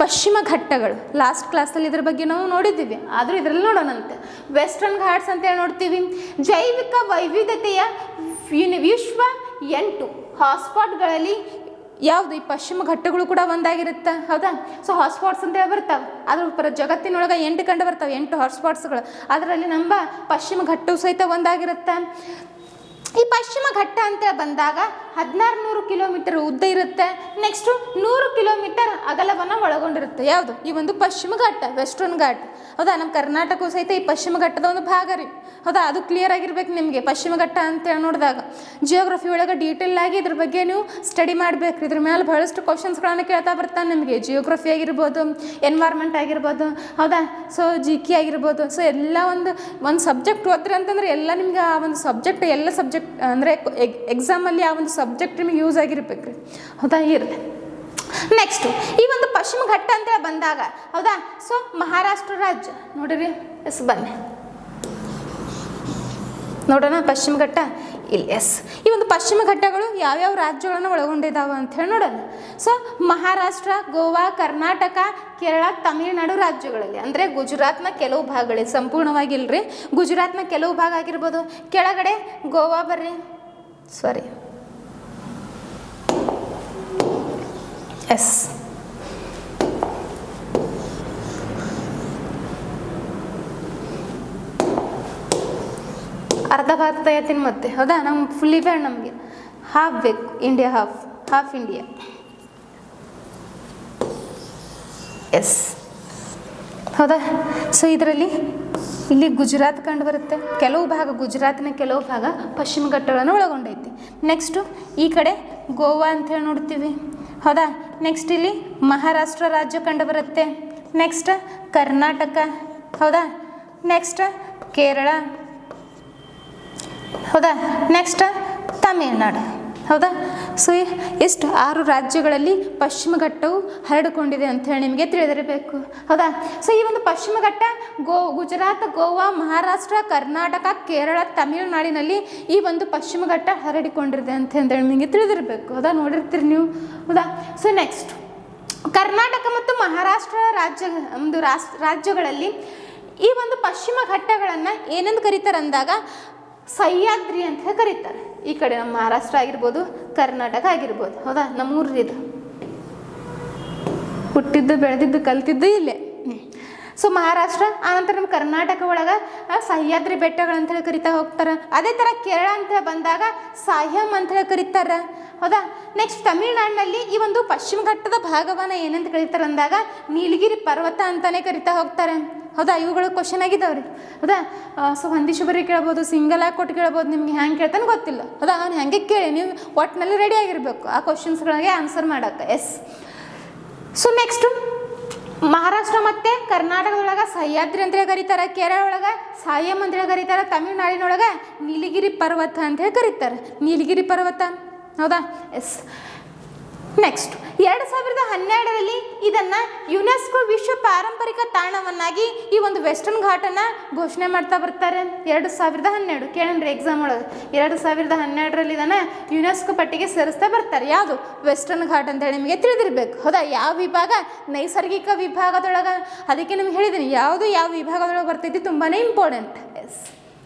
ಪಶ್ಚಿಮ ಘಟ್ಟಗಳು. ಲಾಸ್ಟ್ ಕ್ಲಾಸಲ್ಲಿ ಇದ್ರ ಬಗ್ಗೆ ನಾವು ನೋಡಿದ್ದೀವಿ, ಆದರೂ ಇದರಲ್ಲಿ ನೋಡೋಣಂತೆ. ವೆಸ್ಟರ್ನ್ ಘಾಟ್ಸ್ ಅಂತೇಳಿ ನೋಡ್ತೀವಿ. ಜೈವಿಕ ವೈವಿಧ್ಯತೆಯ ವಿಶ್ವ 8 ಹಾಟ್ಸ್ಪಾಟ್ಗಳಲ್ಲಿ ಯಾವುದು? ಈ ಪಶ್ಚಿಮ ಘಟ್ಟಗಳು ಕೂಡ ಒಂದಾಗಿರುತ್ತೆ ಹೌದಾ. ಸೊ ಹಾಟ್ಸ್ಪಾಟ್ಸ್ ಅಂತೇಳಿ ಬರ್ತಾವೆ. ಅದ್ರ ಜಗತ್ತಿನೊಳಗೆ 8 ಕಂಡು ಬರ್ತಾವೆ, 8 ಹಾಟ್ಸ್ಪಾಟ್ಸ್ಗಳು. ಅದರಲ್ಲಿ ನಮ್ಮ ಪಶ್ಚಿಮ ಘಟ್ಟವು ಸಹಿತ ಒಂದಾಗಿರುತ್ತೆ. ಈ ಪಶ್ಚಿಮ ಘಟ್ಟ ಅಂತ ಬಂದಾಗ 1600 ಕಿಲೋಮೀಟರ್ ಉದ್ದ ಇರುತ್ತೆ. ನೆಕ್ಸ್ಟು 100 ಕಿಲೋಮೀಟರ್ ಅಗಲವನ್ನು ಒಳಗೊಂಡಿರುತ್ತೆ. ಯಾವುದು? ಈ ಒಂದು ಪಶ್ಚಿಮ ಘಟ್ಟ, ವೆಸ್ಟರ್ನ್ ಘಾಟ್ ಹೌದಾ. ನಮ್ಮ ಕರ್ನಾಟಕವು ಸಹಿತ ಈ ಪಶ್ಚಿಮ ಘಟ್ಟದ ಒಂದು ಭಾಗ ರೀ ಹೌದಾ. ಅದು ಕ್ಲಿಯರ್ ಆಗಿರ್ಬೇಕು ನಿಮಗೆ. ಪಶ್ಚಿಮ ಘಟ್ಟ ಅಂತೇಳಿ ನೋಡಿದಾಗ ಜಿಯೋಗ್ರಫಿ ಒಳಗೆ ಡೀಟೇಲ್ ಆಗಿ ಇದ್ರ ಬಗ್ಗೆ ನೀವು ಸ್ಟಡಿ ಮಾಡಬೇಕು. ಇದ್ರ ಮೇಲೆ ಬಹಳಷ್ಟು ಕ್ವಶನ್ಸ್ಗಳನ್ನು ಕೇಳ್ತಾ ಬರ್ತಾನೆ ನಿಮಗೆ. ಜಿಯೋಗ್ರಫಿ ಆಗಿರ್ಬೋದು, ಎನ್ವೈರ್ಮೆಂಟ್ ಆಗಿರ್ಬೋದು ಹೌದಾ. ಸೊ GK ಆಗಿರ್ಬೋದು. ಸೊ ಎಲ್ಲ ಒಂದು ಸಬ್ಜೆಕ್ಟ್ ಓದ್ರಿ ಅಂತಂದ್ರೆ ಎಲ್ಲ ನಿಮ್ಗೆ ಆ ಒಂದು ಸಬ್ಜೆಕ್ಟ್ ಎಲ್ಲ ಸಬ್ಜೆಕ್ಟ್ ಅಂದರೆ ಎಕ್ಸಾಮಲ್ಲಿ ಆ ಒಂದು ಸಬ್ಜೆಕ್ಟ್ ನಿಮಗೆ ಯೂಸ್ ಆಗಿರ್ಬೇಕು ರೀ ಹೌದಾ. ಇರಲಿ. ನೆಕ್ಸ್ಟು ಈ ಒಂದು ಪಶ್ಚಿಮ ಘಟ್ಟ ಅಂತೇಳಿ ಬಂದಾಗ, ಹೌದಾ, ಸೊ ಮಹಾರಾಷ್ಟ್ರ ರಾಜ್ಯ ನೋಡಿರಿ. ಎಸ್, ಬನ್ನಿ ನೋಡೋಣ ಪಶ್ಚಿಮ ಘಟ್ಟ ಇಲ್ಲಿ. ಎಸ್, ಈ ಒಂದು ಪಶ್ಚಿಮ ಘಟ್ಟಗಳು ಯಾವ್ಯಾವ ರಾಜ್ಯಗಳನ್ನು ಒಳಗೊಂಡಿದ್ದಾವೆ ಅಂತ ಹೇಳಿ ನೋಡೋಣ. ಸೊ ಮಹಾರಾಷ್ಟ್ರ, ಗೋವಾ, ಕರ್ನಾಟಕ, ಕೇರಳ, ತಮಿಳುನಾಡು ರಾಜ್ಯಗಳಲ್ಲಿ, ಅಂದರೆ ಗುಜರಾತ್ನ ಕೆಲವು ಭಾಗಗಳಲ್ಲಿ, ಸಂಪೂರ್ಣವಾಗಿಲ್ರಿ, ಗುಜರಾತ್ನ ಕೆಲವು ಭಾಗ ಆಗಿರ್ಬೋದು. ಕೆಳಗಡೆ ಗೋವಾ ಬರ್ರಿ, ಸಾರಿ, ಎಸ್, ಅರ್ಧ ಭಾರತ ಐತಿನ ಮತ್ತೆ, ಹೌದಾ, ನಮ್ಗೆ ಫುಲ್ಲಿ ಬೇಡ, ನಮಗೆ ಹಾಫ್ ಬೇಕು, ಇಂಡಿಯಾ ಹಾಫ್ ಇಂಡಿಯಾ. ಎಸ್, ಹೌದಾ. ಸೊ ಇದರಲ್ಲಿ ಇಲ್ಲಿ ಗುಜರಾತ್ ಕಂಡು ಬರುತ್ತೆ, ಕೆಲವು ಭಾಗ ಗುಜರಾತಿನ ಕೆಲವು ಭಾಗ ಪಶ್ಚಿಮ ಘಟ್ಟಗಳನ್ನು ಒಳಗೊಂಡೈತಿ. ನೆಕ್ಸ್ಟು ಈ ಕಡೆ ಗೋವಾ ಅಂಥೇಳಿ ನೋಡ್ತೀವಿ, ಹೌದಾ. ನೆಕ್ಸ್ಟ್ ಇಲ್ಲಿ ಮಹಾರಾಷ್ಟ್ರ ರಾಜ್ಯ ಕಂಡು ಬರುತ್ತೆ. ನೆಕ್ಸ್ಟ್ ಕರ್ನಾಟಕ, ಹೌದಾ. ನೆಕ್ಸ್ಟ್ ಕೇರಳ, ಹೌದಾ. ನೆಕ್ಸ್ಟ್ ತಮಿಳುನಾಡು, ಹೌದಾ. ಸೊ ಎಷ್ಟು 6 ರಾಜ್ಯಗಳಲ್ಲಿ ಪಶ್ಚಿಮ ಘಟ್ಟವು ಹರಡಿಕೊಂಡಿದೆ ಅಂಥೇಳಿ ನಿಮಗೆ ತಿಳಿದಿರಬೇಕು, ಹೌದಾ. ಸೊ ಈ ಒಂದು ಪಶ್ಚಿಮ ಘಟ್ಟ ಗುಜರಾತ್, ಗೋವಾ, ಮಹಾರಾಷ್ಟ್ರ, ಕರ್ನಾಟಕ, ಕೇರಳ, ತಮಿಳುನಾಡಿನಲ್ಲಿ ಈ ಒಂದು ಪಶ್ಚಿಮ ಘಟ್ಟ ಹರಡಿಕೊಂಡಿದೆ ಅಂತೇಳಿ ನಿಮಗೆ ತಿಳಿದಿರಬೇಕು, ಹೌದಾ, ನೋಡಿರ್ತೀರಿ ನೀವು, ಹೌದಾ. ಸೊ ನೆಕ್ಸ್ಟ್ ಕರ್ನಾಟಕ ಮತ್ತು ಮಹಾರಾಷ್ಟ್ರ ರಾಜ್ಯಗಳಲ್ಲಿ ಈ ಒಂದು ಪಶ್ಚಿಮ ಘಟ್ಟಗಳನ್ನು ಏನೆಂದು ಕರೀತಾರೆ ಅಂದಾಗ ಸಹ್ಯಾದ್ರಿ ಅಂತ ಕರೀತಾರೆ. ಈ ಕಡೆ ನಮ್ಮ ಮಹಾರಾಷ್ಟ್ರ ಆಗಿರ್ಬೋದು, ಕರ್ನಾಟಕ ಆಗಿರ್ಬೋದು, ಹೌದಾ, ನಮ್ಮೂರು ಇದು, ಹುಟ್ಟಿದ್ದು ಬೆಳೆದಿದ್ದು ಕಲ್ತಿದ್ದು ಇಲ್ಲೇ. ಸೊ ಮಹಾರಾಷ್ಟ್ರ, ಆನಂತರ ನಮ್ಮ ಕರ್ನಾಟಕ ಒಳಗೆ ಸಹ್ಯಾದ್ರಿ ಬೆಟ್ಟಗಳಂತೇಳಿ ಕರಿತಾ ಹೋಗ್ತಾರೆ. ಅದೇ ಥರ ಕೇರಳ ಅಂತ ಬಂದಾಗ ಸಾಹ್ಯಂ ಅಂತೇಳಿ ಕರೀತಾರೆ, ಹೌದಾ. ನೆಕ್ಸ್ಟ್ ತಮಿಳುನಾಡಿನಲ್ಲಿ ಈ ಒಂದು ಪಶ್ಚಿಮ ಘಟ್ಟದ ಭಾಗವನ್ನು ಏನಂತ ಕರೀತಾರೆ ಅಂದಾಗ ನೀಲಗಿರಿ ಪರ್ವತ ಅಂತಲೇ ಕರಿತಾ ಹೋಗ್ತಾರೆ, ಹೌದಾ. ಇವುಗಳು ಕ್ವಶನ್ ಆಗಿದ್ದಾವ್ರಿ, ಹೌದಾ. ಸೊ ಹೊಂದಿಶುಬರಿ ಕೇಳ್ಬೋದು, ಸಿಂಗಲ್ ಆಗಿ ಕೊಟ್ಟು ಕೇಳ್ಬೋದು, ನಿಮ್ಗೆ ಹ್ಯಾಂಗೆ ಕೇಳ್ತಾನೆ ಗೊತ್ತಿಲ್ಲ, ಹೌದಾ. ಅವ್ನು ಹ್ಯಾಂಗೆ ಕೇಳಿ ನೀವು ಒಟ್ಟಿನಲ್ಲಿ ರೆಡಿ ಆಗಿರಬೇಕು ಆ ಕ್ವಶನ್ಸ್ಗಳಿಗೆ ಆನ್ಸರ್ ಮಾಡೋಕ್ಕೆ. ಎಸ್, ಸೊ ನೆಕ್ಸ್ಟು ಮಹಾರಾಷ್ಟ್ರ ಮತ್ತು ಕರ್ನಾಟಕದೊಳಗೆ ಸಹ್ಯಾದ್ರಿ ಅಂತೇಳಿ ಕರೀತಾರೆ, ಕೇರಳ ಒಳಗೆ ಸಾಯಂ ಅಂತೇಳಿ ಕರೀತಾರೆ, ತಮಿಳುನಾಡಿನೊಳಗೆ ನೀಲಗಿರಿ ಪರ್ವತ ಅಂತೇಳಿ ಕರೀತಾರೆ, ನೀಲಗಿರಿ ಪರ್ವತ, ಹೌದಾ. ಎಸ್, ನೆಕ್ಸ್ಟ್ 2012ರಲ್ಲಿ ಇದನ್ನು ಯುನೆಸ್ಕೋ ವಿಶ್ವ ಪಾರಂಪರಿಕ ತಾಣವನ್ನಾಗಿ ಈ ಒಂದು ವೆಸ್ಟರ್ನ್ ಘಾಟನ್ನು ಘೋಷಣೆ ಮಾಡ್ತಾ ಬರ್ತಾರೆ. 2012 ಕೇಳನ್ರಿ ಎಕ್ಸಾಮ್ ಒಳಗೆ, 2012ರಲ್ಲಿ ಇದನ್ನು ಯುನೆಸ್ಕೋ ಪಟ್ಟಿಗೆ ಸೇರಿಸ್ತಾ ಬರ್ತಾರೆ. ಯಾವುದು? ವೆಸ್ಟರ್ನ್ ಘಾಟ್ ಅಂತೇಳಿ ನಿಮಗೆ ತಿಳಿದಿರಬೇಕು, ಹೌದಾ. ಯಾವ ವಿಭಾಗ? ನೈಸರ್ಗಿಕ ವಿಭಾಗದೊಳಗೆ. ಅದಕ್ಕೆ ನಿಮ್ಗೆ ಹೇಳಿದ್ದೀನಿ ಯಾವುದು ಯಾವ ವಿಭಾಗದೊಳಗೆ ಬರ್ತೈತಿ, ತುಂಬಾ ಇಂಪಾರ್ಟೆಂಟ್. ಎಸ್,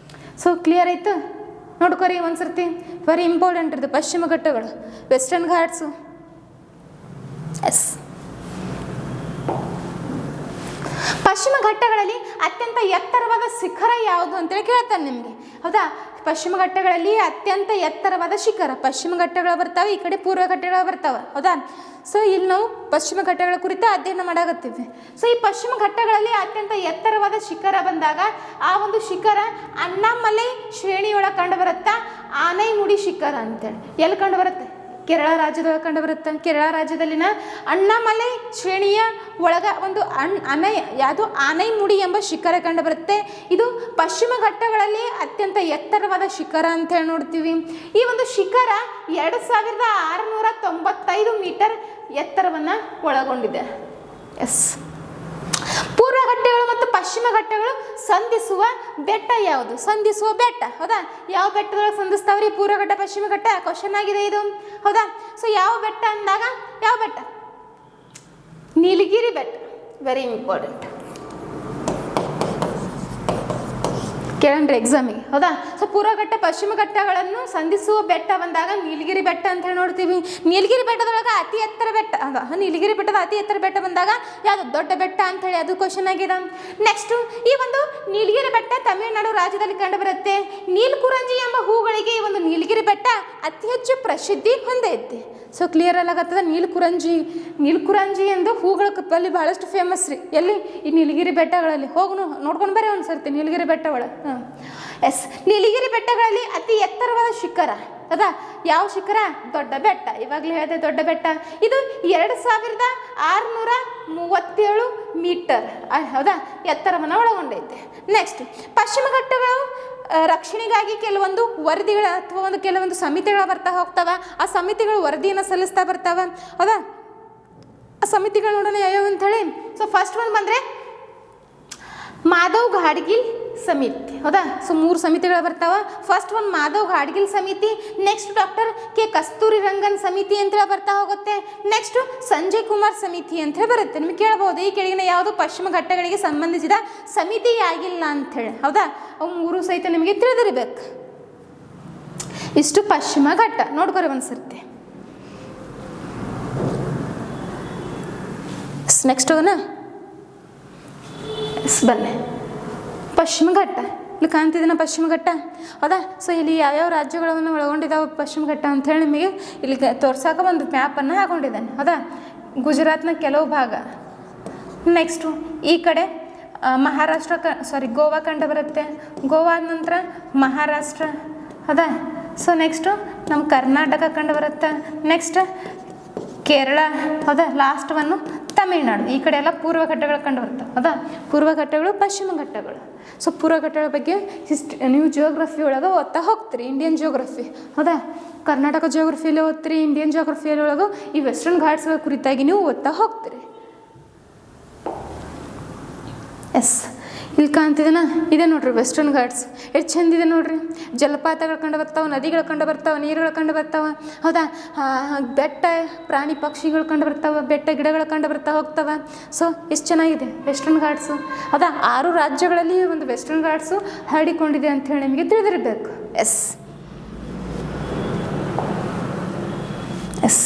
ಸೊ ಕ್ಲಿಯರ್ ಆಯಿತು, ನೋಡ್ಕೊರಿ ಒಂದ್ಸರ್ತಿ, ವೆರಿ ಇಂಪಾರ್ಟೆಂಟ್ ಇದು ಪಶ್ಚಿಮ ಘಟ್ಟಗಳು, ವೆಸ್ಟರ್ನ್ ಘಾಟ್ಸು. ಎಸ್, ಪಶ್ಚಿಮ ಘಟ್ಟಗಳಲ್ಲಿ ಅತ್ಯಂತ ಎತ್ತರವಾದ ಶಿಖರ ಯಾವುದು ಅಂತೇಳಿ ಕೇಳ್ತಾನೆ ನಿಮಗೆ, ಹೌದಾ. ಪಶ್ಚಿಮ ಘಟ್ಟಗಳಲ್ಲಿ ಅತ್ಯಂತ ಎತ್ತರವಾದ ಶಿಖರ, ಪಶ್ಚಿಮ ಘಟ್ಟಗಳು ಬರ್ತಾವೆ, ಈ ಕಡೆ ಪೂರ್ವ ಘಟ್ಟಗಳು ಬರ್ತಾವೆ, ಹೌದಾ. ಸೊ ಇಲ್ಲಿ ನಾವು ಪಶ್ಚಿಮ ಘಟ್ಟಗಳ ಕುರಿತು ಅಧ್ಯಯನ ಮಾಡಾಕತ್ತೀವಿ. ಸೊ ಈ ಪಶ್ಚಿಮ ಘಟ್ಟಗಳಲ್ಲಿ ಅತ್ಯಂತ ಎತ್ತರವಾದ ಶಿಖರ ಬಂದಾಗ ಆ ಒಂದು ಶಿಖರ ಅಣ್ಣಾಮಲೈ ಶ್ರೇಣಿಯೊಳಗೆ ಕಂಡು ಬರುತ್ತಾ ಆನೈಮುಡಿ ಶಿಖರ ಅಂತೇಳಿ. ಎಲ್ಲಿ ಕಂಡು ಬರುತ್ತೆ? ಕೇರಳ ರಾಜ್ಯದೊಳಗೆ ಕಂಡು ಬರುತ್ತೆ. ಕೇರಳ ರಾಜ್ಯದಲ್ಲಿನ ಅಣ್ಣಾಮಲೈ ಶ್ರೇಣಿಯ ಒಳಗ ಒಂದು ಯಾವುದು ಆನೈಮುಡಿ ಎಂಬ ಶಿಖರ ಕಂಡು ಬರುತ್ತೆ. ಇದು ಪಶ್ಚಿಮ ಘಟ್ಟಗಳಲ್ಲಿ ಅತ್ಯಂತ ಎತ್ತರವಾದ ಶಿಖರ ಅಂತ ಹೇಳಿ ನೋಡ್ತೀವಿ. ಈ ಒಂದು ಶಿಖರ 2695 ಮೀಟರ್ ಎತ್ತರವನ್ನು ಒಳಗೊಂಡಿದೆ. ಎಸ್, ಪೂರ್ವ ಘಟ್ಟಗಳು ಮತ್ತು ಪಶ್ಚಿಮ ಘಟ್ಟಗಳು ಸಂಧಿಸುವ ಬೆಟ್ಟ ಯಾವುದು? ಸಂಧಿಸುವ ಬೆಟ್ಟ, ಹೌದಾ. ಯಾವ ಬೆಟ್ಟದೊಳಗೆ ಸಂಧಿಸ್ತಾವ್ರಿ? ಪೂರ್ವ ಘಟ್ಟ, ಪಶ್ಚಿಮ ಘಟ್ಟ. ಕ್ವಶನ್ ಆಗಿದೆ ಇದು, ಹೌದಾ. ಸೊ ಯಾವ ಬೆಟ್ಟ ಅಂದಾಗ ಯಾವ ಬೆಟ್ಟ? ನೀಲಗಿರಿ ಬೆಟ್ಟ, ವೆರಿ ಇಂಪಾರ್ಟೆಂಟ್. ಕೇಳನ್ರಿ ಎಕ್ಸಾಮಿಗೆ, ಹೌದಾ. ಸೊ ಪೂರ್ವಘಟ್ಟ ಪಶ್ಚಿಮ ಘಟ್ಟಗಳನ್ನು ಸಂಧಿಸುವ ಬೆಟ್ಟ ಬಂದಾಗ ನೀಲಗಿರಿ ಬೆಟ್ಟ ಅಂತ ಹೇಳಿ ನೋಡ್ತೀವಿ. ನೀಲಗಿರಿ ಬೆಟ್ಟದೊಳಗೆ ಅತಿ ಎತ್ತರ ಬೆಟ್ಟ, ಹೌದಾ. ನೀಲಗಿರಿ ಬೆಟ್ಟದ ಅತಿ ಎತ್ತರ ಬೆಟ್ಟ ಬಂದಾಗ ಯಾವುದು? ದೊಡ್ಡ ಬೆಟ್ಟ ಅಂತ ಹೇಳಿ ಅದು ಕ್ವಶನ್ ಆಗಿದೆ. ನೆಕ್ಸ್ಟು ಈ ಒಂದು ನೀಲಗಿರಿ ಬೆಟ್ಟ ತಮಿಳುನಾಡು ರಾಜ್ಯದಲ್ಲಿ ಕಂಡುಬರುತ್ತೆ. ನೀಲಕುರಂಜಿ ಎಂಬ ಹೂಗಳಿಗೆ ಈ ಒಂದು ನೀಲಗಿರಿ ಬೆಟ್ಟ ಅತಿ ಹೆಚ್ಚು ಪ್ರಸಿದ್ಧಿ ಹೊಂದೈತಿ. So clear ಅಲ್ಲಾಗತ್ತದ. ನೀಲಕುರಂಜಿ ಎಂದು ಹೂಗಳ ಅಲ್ಲಿ ಭಾಳಷ್ಟು ಫೇಮಸ್ ರೀ. ಎಲ್ಲಿ? ಈ ನೀಲಗಿರಿ ಬೆಟ್ಟಗಳಲ್ಲಿ. ಹೋಗಿ ನೋಡ್ಕೊಂಡು ಬರ್ರಿ ಒಂದು ಸರ್ತಿ ನೀಲಗಿರಿ ಬೆಟ್ಟ ಒಳಗೆ. ಎಸ್, ನೀಲಗಿರಿ ಬೆಟ್ಟಗಳಲ್ಲಿ ಅತಿ ಎತ್ತರವಾದ ಶಿಖರ, ಹೌದಾ. ಯಾವ ಶಿಖರ? ದೊಡ್ಡ ಬೆಟ್ಟ. ಇವಾಗಲೇ ಹೇಳಿದೆ ದೊಡ್ಡ ಬೆಟ್ಟ. ಇದು 2637 ಮೀಟರ್, ಹೌದಾ, ಎತ್ತರವನ್ನು ಒಳಗೊಂಡೈತೆ. ನೆಕ್ಸ್ಟ್, ಪಶ್ಚಿಮ ಘಟ್ಟಗಳು ರಕ್ಷಣೆಗಾಗಿ ಕೆಲವೊಂದು ವರದಿಗಳ ಅಥವಾ ಕೆಲವೊಂದು ಸಮಿತಿಗಳು ಬರ್ತಾ ಹೋಗ್ತಾವ. ಆ ಸಮಿತಿಗಳು ವರದಿಯನ್ನು ಸಲ್ಲಿಸ್ತಾ ಬರ್ತಾವ, ಹೌದಾ. ಆ ಸಮಿತಿಗಳು ನೋಡೋಣ ಯಾವ್ಯಾವ ಅಂಥೇಳಿ. ಸೊ ಫಸ್ಟ್ ಒನ್ ಬಂದರೆ ಮಾಧವ್ ಘಾಡ್ಗಿಲ್ ಸಮಿತಿ, ಹೌದಾ. ಸೊ 3 ಸಮಿತಿಗಳು ಬರ್ತಾವ. ಫಸ್ಟ್ ಒನ್ ಮಾಧವ್ ಘಾಡ್ಗಿಲ್ ಸಮಿತಿ, next doctor K Kasturi Rangan ಸಮಿತಿ ಅಂತೇಳಿ ಬರ್ತಾ ಹೋಗುತ್ತೆ. ನೆಕ್ಸ್ಟ್ ಸಂಜಯ್ ಕುಮಾರ್ ಸಮಿತಿ ಅಂತೇಳಿ ಬರುತ್ತೆ. ನಿಮಗೆ ಕೇಳಬಹುದು, ಈ ಕೆಳಗಿನ ಯಾವುದು ಪಶ್ಚಿಮ ಘಟ್ಟಗಳಿಗೆ ಸಂಬಂಧಿಸಿದ ಸಮಿತಿ ಆಗಿಲ್ಲ ಅಂಥೇಳಿ, ಹೌದಾ. ಅವು 3 ಸಹಿತ ನಿಮಗೆ ತಿಳಿದಿರಬೇಕು. ಇಷ್ಟು ಪಶ್ಚಿಮ ಘಟ್ಟ ನೋಡ್ಕೊರಿ ಒಂದ್ಸರ್ತಿ. ನೆಕ್ಸ್ಟ್ ಹೋಗೋಣ ಬನ್ನಿ. ಪಶ್ಚಿಮ ಘಟ್ಟ ಇಲ್ಲಿ ಕಾಣ್ತಿದ್ದೀನ ಪಶ್ಚಿಮ ಘಟ್ಟ, ಹೌದಾ. ಸೊ ಇಲ್ಲಿ ಯಾವ್ಯಾವ ರಾಜ್ಯಗಳನ್ನು ಒಳಗೊಂಡಿದ್ದಾವೆ ಪಶ್ಚಿಮ ಘಟ್ಟ ಅಂಥೇಳಿ ನಿಮಗೆ ಇಲ್ಲಿ ತೋರ್ಸೋಕೆ ಒಂದು ಮ್ಯಾಪನ್ನು ಹಾಕೊಂಡಿದ್ದಾನೆ, ಹೌದಾ. ಗುಜರಾತ್ನ ಕೆಲವು ಭಾಗ. ನೆಕ್ಸ್ಟು ಈ ಕಡೆ ಮಹಾರಾಷ್ಟ್ರ ಗೋವಾ ಕಂಡು ಬರುತ್ತೆ. ಗೋವಾ ಆದ ನಂತರ ಮಹಾರಾಷ್ಟ್ರ, ಹೌದಾ. ಸೊ ನೆಕ್ಸ್ಟು ನಮ್ಮ ಕರ್ನಾಟಕ ಕಂಡು ಬರುತ್ತೆ. ನೆಕ್ಸ್ಟ್ ಕೇರಳ, ಹೌದಾ. Last one Tamil Nadu. ಈ ಕಡೆ ಎಲ್ಲ ಪೂರ್ವ ಘಟ್ಟಗಳು ಕಂಡು ಬರ್ತವೆ, ಹೌದಾ. ಪೂರ್ವ ಘಟ್ಟಗಳು, ಪಶ್ಚಿಮ ಘಟ್ಟಗಳು. ಸೊ ಪೂರ್ವ ಘಟ್ಟಗಳ ಬಗ್ಗೆ ನೀವು ಜಿಯೋಗ್ರಫಿ ಒಳಗೆ ಓದ್ತಾ ಹೋಗ್ತೀರಿ, ಇಂಡಿಯನ್ ಜಿಯೋಗ್ರಫಿ, ಹೌದಾ. ಕರ್ನಾಟಕ ಜಿಯೋಗ್ರಫಿಯಲ್ಲಿ ಓದ್ತೀರಿ, ಇಂಡಿಯನ್ ಜಿಯೋಗ್ರಫಿಯಲ್ಲಿ ಒಳಗೆ ಈ ವೆಸ್ಟರ್ನ್ ಘಾಟ್ಸ್ಗಳ ಕುರಿತಾಗಿ ನೀವು ಓದ್ತಾ ಹೋಗ್ತೀರಿ. ಎಸ್, ಇಲ್ಲಿ ಕಾಣ್ತಿದ್ದೇನ, ಇದೆ ನೋಡ್ರಿ ವೆಸ್ಟರ್ನ್ ಘಾಟ್ಸ್. ಎಷ್ಟು ಚೆಂದಿದೆ ನೋಡ್ರಿ. ಜಲಪಾತಗಳು ಕಂಡು ಬರ್ತಾವೆ, ನದಿಗಳು ಕಂಡು ಬರ್ತಾವೆ, ನೀರುಗಳು ಕಂಡು ಬರ್ತಾವೆ, ಹೌದಾ. ಬೆಟ್ಟ ಪ್ರಾಣಿ ಪಕ್ಷಿಗಳು ಕಂಡು ಬರ್ತಾವೆ, ಬೆಟ್ಟ ಗಿಡಗಳು ಕಂಡು ಬರ್ತಾ ಹೋಗ್ತಾವೆ. ಸೊ ಎಷ್ಟು ಚೆನ್ನಾಗಿದೆ ವೆಸ್ಟರ್ನ್ ಘಾಟ್ಸು, ಹೌದಾ. 6 ರಾಜ್ಯಗಳಲ್ಲಿ ಒಂದು ವೆಸ್ಟರ್ನ್ ಘಾಟ್ಸು ಹರಡಿಕೊಂಡಿದೆ ಅಂಥೇಳಿ ನಿಮಗೆ ತಿಳಿದಿರಬೇಕು. ಎಸ್ ಎಸ್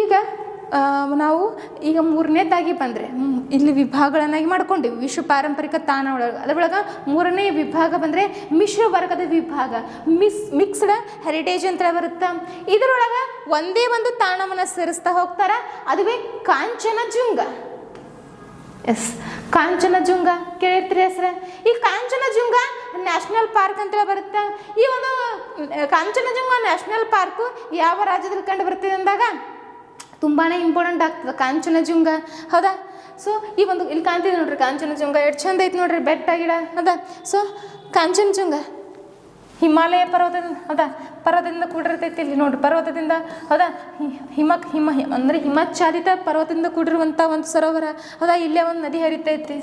ಈಗ ನಾವು ಈಗ 3ನೇದಾಗಿ ಬಂದರೆ ಇಲ್ಲಿ ವಿಭಾಗಗಳನ್ನಾಗಿ ಮಾಡ್ಕೊಂಡಿವಿ ವಿಶ್ವ ಪಾರಂಪರಿಕ ತಾಣ ಒಳಗೆ. ಅದರೊಳಗೆ 3ನೇ ವಿಭಾಗ ಬಂದರೆ ಮಿಶ್ರ ವರ್ಗದ ವಿಭಾಗ, ಮಿಕ್ಸ್ಡ್ ಹೆರಿಟೇಜ್ ಅಂತ ಬರುತ್ತೆ. ಇದರೊಳಗೆ ಒಂದೇ ಒಂದು ತಾಣವನ್ನು ಸೇರಿಸ್ತಾ ಹೋಗ್ತಾರೆ, ಅದುವೇ ಕಾಂಚನಜುಂಗ. ಎಸ್, ಕಾಂಚನಜುಂಗ ಕೇಳಿರ್ತೀರಿ ಹೆಸರು. ಈ ಕಾಂಚನಜುಂಗ ನ್ಯಾಷನಲ್ ಪಾರ್ಕ್ ಅಂತ ಬರುತ್ತೆ. ಈ ಒಂದು ಕಾಂಚನಜುಂಗ ನ್ಯಾಷನಲ್ ಪಾರ್ಕು ಯಾವ ರಾಜ್ಯದಲ್ಲಿ ಕಂಡು ಬರ್ತಿದೆ ಅಂದಾಗ ತುಂಬಾ ಇಂಪಾರ್ಟೆಂಟ್ ಆಗ್ತದೆ ಕಾಂಚನಜುಂಗ, ಹೌದಾ. ಸೊ ಈ ಒಂದು ಇಲ್ಲಿ ಕಾಣ್ತಿದೆ ನೋಡ್ರಿ ಕಾಂಚನಜುಂಗ, ಎಷ್ಟು ಚಂದ ಐತೆ ನೋಡ್ರಿ, ಬೆಟ್ಟ ಗಿಡ, ಹೌದಾ. ಸೊ ಕಾಂಚನಜುಂಗ ಹಿಮಾಲಯ ಪರ್ವತದಿಂದ, ಹೌದಾ, ಪರ್ವತದಿಂದ ಕೂಡಿರ್ತೈತಿ ಇಲ್ಲಿ ನೋಡ್ರಿ, ಪರ್ವತದಿಂದ, ಹೌದಾ. ಅಂದರೆ ಹಿಮಾಚ್ಛಾದಿತ ಪರ್ವತದಿಂದ ಕೂಡಿರುವಂಥ ಒಂದು ಸರೋವರ, ಹೌದಾ. ಇಲ್ಲೇ ಒಂದು ನದಿ ಹರಿತೈತಿ,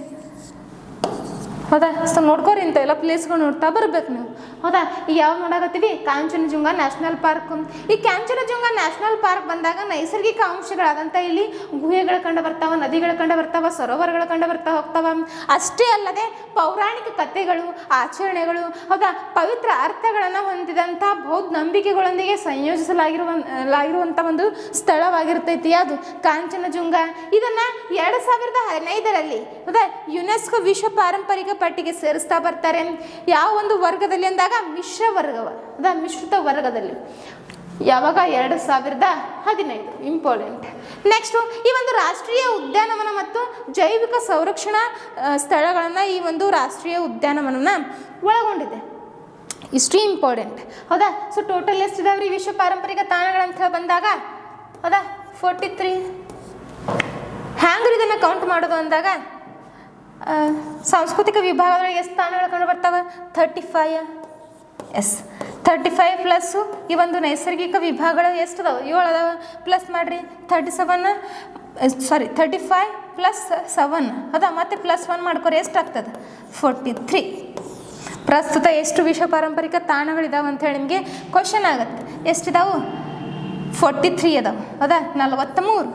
ಹೌದಾ. ಸೊ ನೋಡ್ಕೋರಿ, ಇಂಥ ಎಲ್ಲ ಪ್ಲೇಸ್ಗಳು ನೋಡ್ತಾ ಬರ್ಬೇಕು ನೀವು, ಹೌದಾ. ಈಗ ಯಾವ್ದು ನೋಡಕತ್ತೀವಿ, ಕಾಂಚನಜುಂಗ ನ್ಯಾಷನಲ್ ಪಾರ್ಕ್. ಈ ಕಾಂಚನಜುಂಗ ನ್ಯಾಷನಲ್ ಪಾರ್ಕ್ ಬಂದಾಗ ನೈಸರ್ಗಿಕ ಅಂಶಗಳಾದಂಥ ಇಲ್ಲಿ ಗುಹೆಗಳು ಕಂಡು ಬರ್ತಾವ, ನದಿಗಳು ಕಂಡು ಬರ್ತಾವ, ಸರೋವರಗಳು ಕಂಡು ಬರ್ತಾ ಹೋಗ್ತಾವ. ಅಷ್ಟೇ ಅಲ್ಲದೆ ಪೌರಾಣಿಕ ಕಥೆಗಳು, ಆಚರಣೆಗಳು, ಹೌದಾ, ಪವಿತ್ರ ಅರ್ಥಗಳನ್ನು ಹೊಂದಿದಂಥ ಬೌದ್ಧ ನಂಬಿಕೆಗಳೊಂದಿಗೆ ಸಂಯೋಜಿಸಲಾಗಿರುವಂಥ ಒಂದು ಸ್ಥಳವಾಗಿರ್ತೈತಿ ಅದು ಕಾಂಚನಜುಂಗ. ಇದನ್ನು 2015ರಲ್ಲಿ, ಹೌದಾ, ಯುನೆಸ್ಕೋ ವಿಶ್ವ ಪಾರಂಪರಿಕ ಪಟ್ಟಿಗೆ ಸೇರಿಸ್ತಾ ಬರ್ತಾರೆ. ಯಾವ ಒಂದು ವರ್ಗದಲ್ಲಿ ಅಂದಾಗ ಮಿಶ್ರ ವರ್ಗವ, ಹೌದಾ, ಮಿಶ್ರಿತ ವರ್ಗದಲ್ಲಿ. ಯಾವಾಗ 2015, ಇಂಪಾರ್ಟೆಂಟ್. ನೆಕ್ಸ್ಟು ಈ ಒಂದು ರಾಷ್ಟ್ರೀಯ ಉದ್ಯಾನವನ ಮತ್ತು ಜೈವಿಕ ಸಂರಕ್ಷಣಾ ಸ್ಥಳಗಳನ್ನು ಈ ಒಂದು ರಾಷ್ಟ್ರೀಯ ಉದ್ಯಾನವನನ ಒಳಗೊಂಡಿದೆ. ಇಷ್ಟು ಇಂಪಾರ್ಟೆಂಟ್, ಹೌದಾ. ಸೊ ಟೋಟಲ್ ಎಷ್ಟಿದಾವ್ರಿ ವಿಶ್ವ ಪಾರಂಪರಿಕ ತಾಣಗಳಂತ ಬಂದಾಗ, ಹೌದಾ, 43. ಹ್ಯಾಂಗ್ರಿ ಇದನ್ನು ಕೌಂಟ್ ಮಾಡೋದು ಅಂದಾಗ ಸಾಂಸ್ಕೃತಿಕ ವಿಭಾಗದೊಳಗೆ ಎಷ್ಟು ಸ್ಥಾನಗಳು ಕಂಡು ಬರ್ತಾವೆ, 35. ಎಸ್, 35 ಪ್ಲಸ್ಸು ಈ ಒಂದು ನೈಸರ್ಗಿಕ ವಿಭಾಗಗಳು ಎಷ್ಟು ಅದಾವೆ, 7 ಅದಾವೆ. ಪ್ಲಸ್ ಮಾಡಿರಿ 35 ಪ್ಲಸ್ 7, ಹೌದಾ. ಮತ್ತು +1 ಮಾಡ್ಕೊರಿ, ಎಷ್ಟು ಆಗ್ತದೆ, 43. ಪ್ರಸ್ತುತ ಎಷ್ಟು ವಿಶ್ವ ಪಾರಂಪರಿಕ ತಾಣಗಳಿದಾವೆ ಅಂಥೇಳಿ ನಿಮಗೆ ಕ್ವಶನ್ ಆಗುತ್ತೆ. ಎಷ್ಟಿದಾವೆ, 43 ಅದಾವೆ, ಹೌದಾ, 43.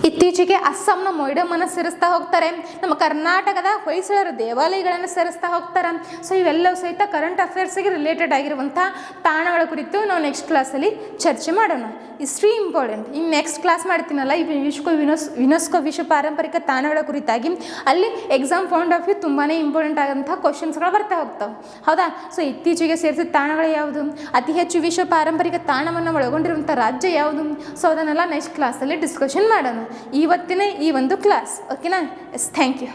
ಇತ್ತೀಚೆಗೆ ಅಸ್ಸಾಂನ ಮೊಯ್ಡಮನ್ನು ಸೇರಿಸ್ತಾ ಹೋಗ್ತಾರೆ, ನಮ್ಮ ಕರ್ನಾಟಕದ ಹೊಯ್ಸಳರ ದೇವಾಲಯಗಳನ್ನು ಸೇರಿಸ್ತಾ ಹೋಗ್ತಾರೆ. ಸೊ ಇವೆಲ್ಲವೂ ಸಹಿತ ಕರೆಂಟ್ ಅಫೇರ್ಸ್ಗೆ ರಿಲೇಟೆಡ್ ಆಗಿರುವಂಥ ತಾಣಗಳ ಕುರಿತು ನಾವು ನೆಕ್ಸ್ಟ್ ಕ್ಲಾಸಲ್ಲಿ ಚರ್ಚೆ ಮಾಡೋಣ. ಇಷ್ಟು ಇಂಪಾರ್ಟೆಂಟ್. ಇನ್ನು ನೆಕ್ಸ್ಟ್ ಕ್ಲಾಸ್ ಮಾಡ್ತೀನಲ್ಲ, ಈ ಯುನೆಸ್ಕೋ ವಿಶ್ವ ಪಾರಂಪರಿಕ ತಾಣಗಳ ಕುರಿತಾಗಿ ಅಲ್ಲಿ ಎಕ್ಸಾಮ್ ಪಾಯಿಂಟ್ ಆಫ್ ವ್ಯೂ ತುಂಬಾ ಇಂಪಾರ್ಟೆಂಟ್ ಆದಂಥ ಕ್ವಶನ್ಸ್ಗಳು ಬರ್ತಾ ಹೋಗ್ತಾವೆ, ಹೌದಾ. ಸೊ ಇತ್ತೀಚೆಗೆ ಸೇರಿಸಿದ ತಾಣಗಳು ಯಾವುದು, ಅತಿ ಹೆಚ್ಚು ವಿಶ್ವ ಪಾರಂಪರಿಕ ತಾಣವನ್ನು ಒಳಗೊಂಡಿರುವಂಥ ರಾಜ್ಯ ಯಾವುದು, ಸೊ ಅದನ್ನೆಲ್ಲ ನೆಕ್ಸ್ಟ್ ಕ್ಲಾಸಲ್ಲಿ ಡಿಸ್ಕಷನ್ ಮಾಡೋಣ. ಇವತ್ತಿನ ಈ ಒಂದು ಕ್ಲಾಸ್, ಓಕೆನಾ. Yes, thank you.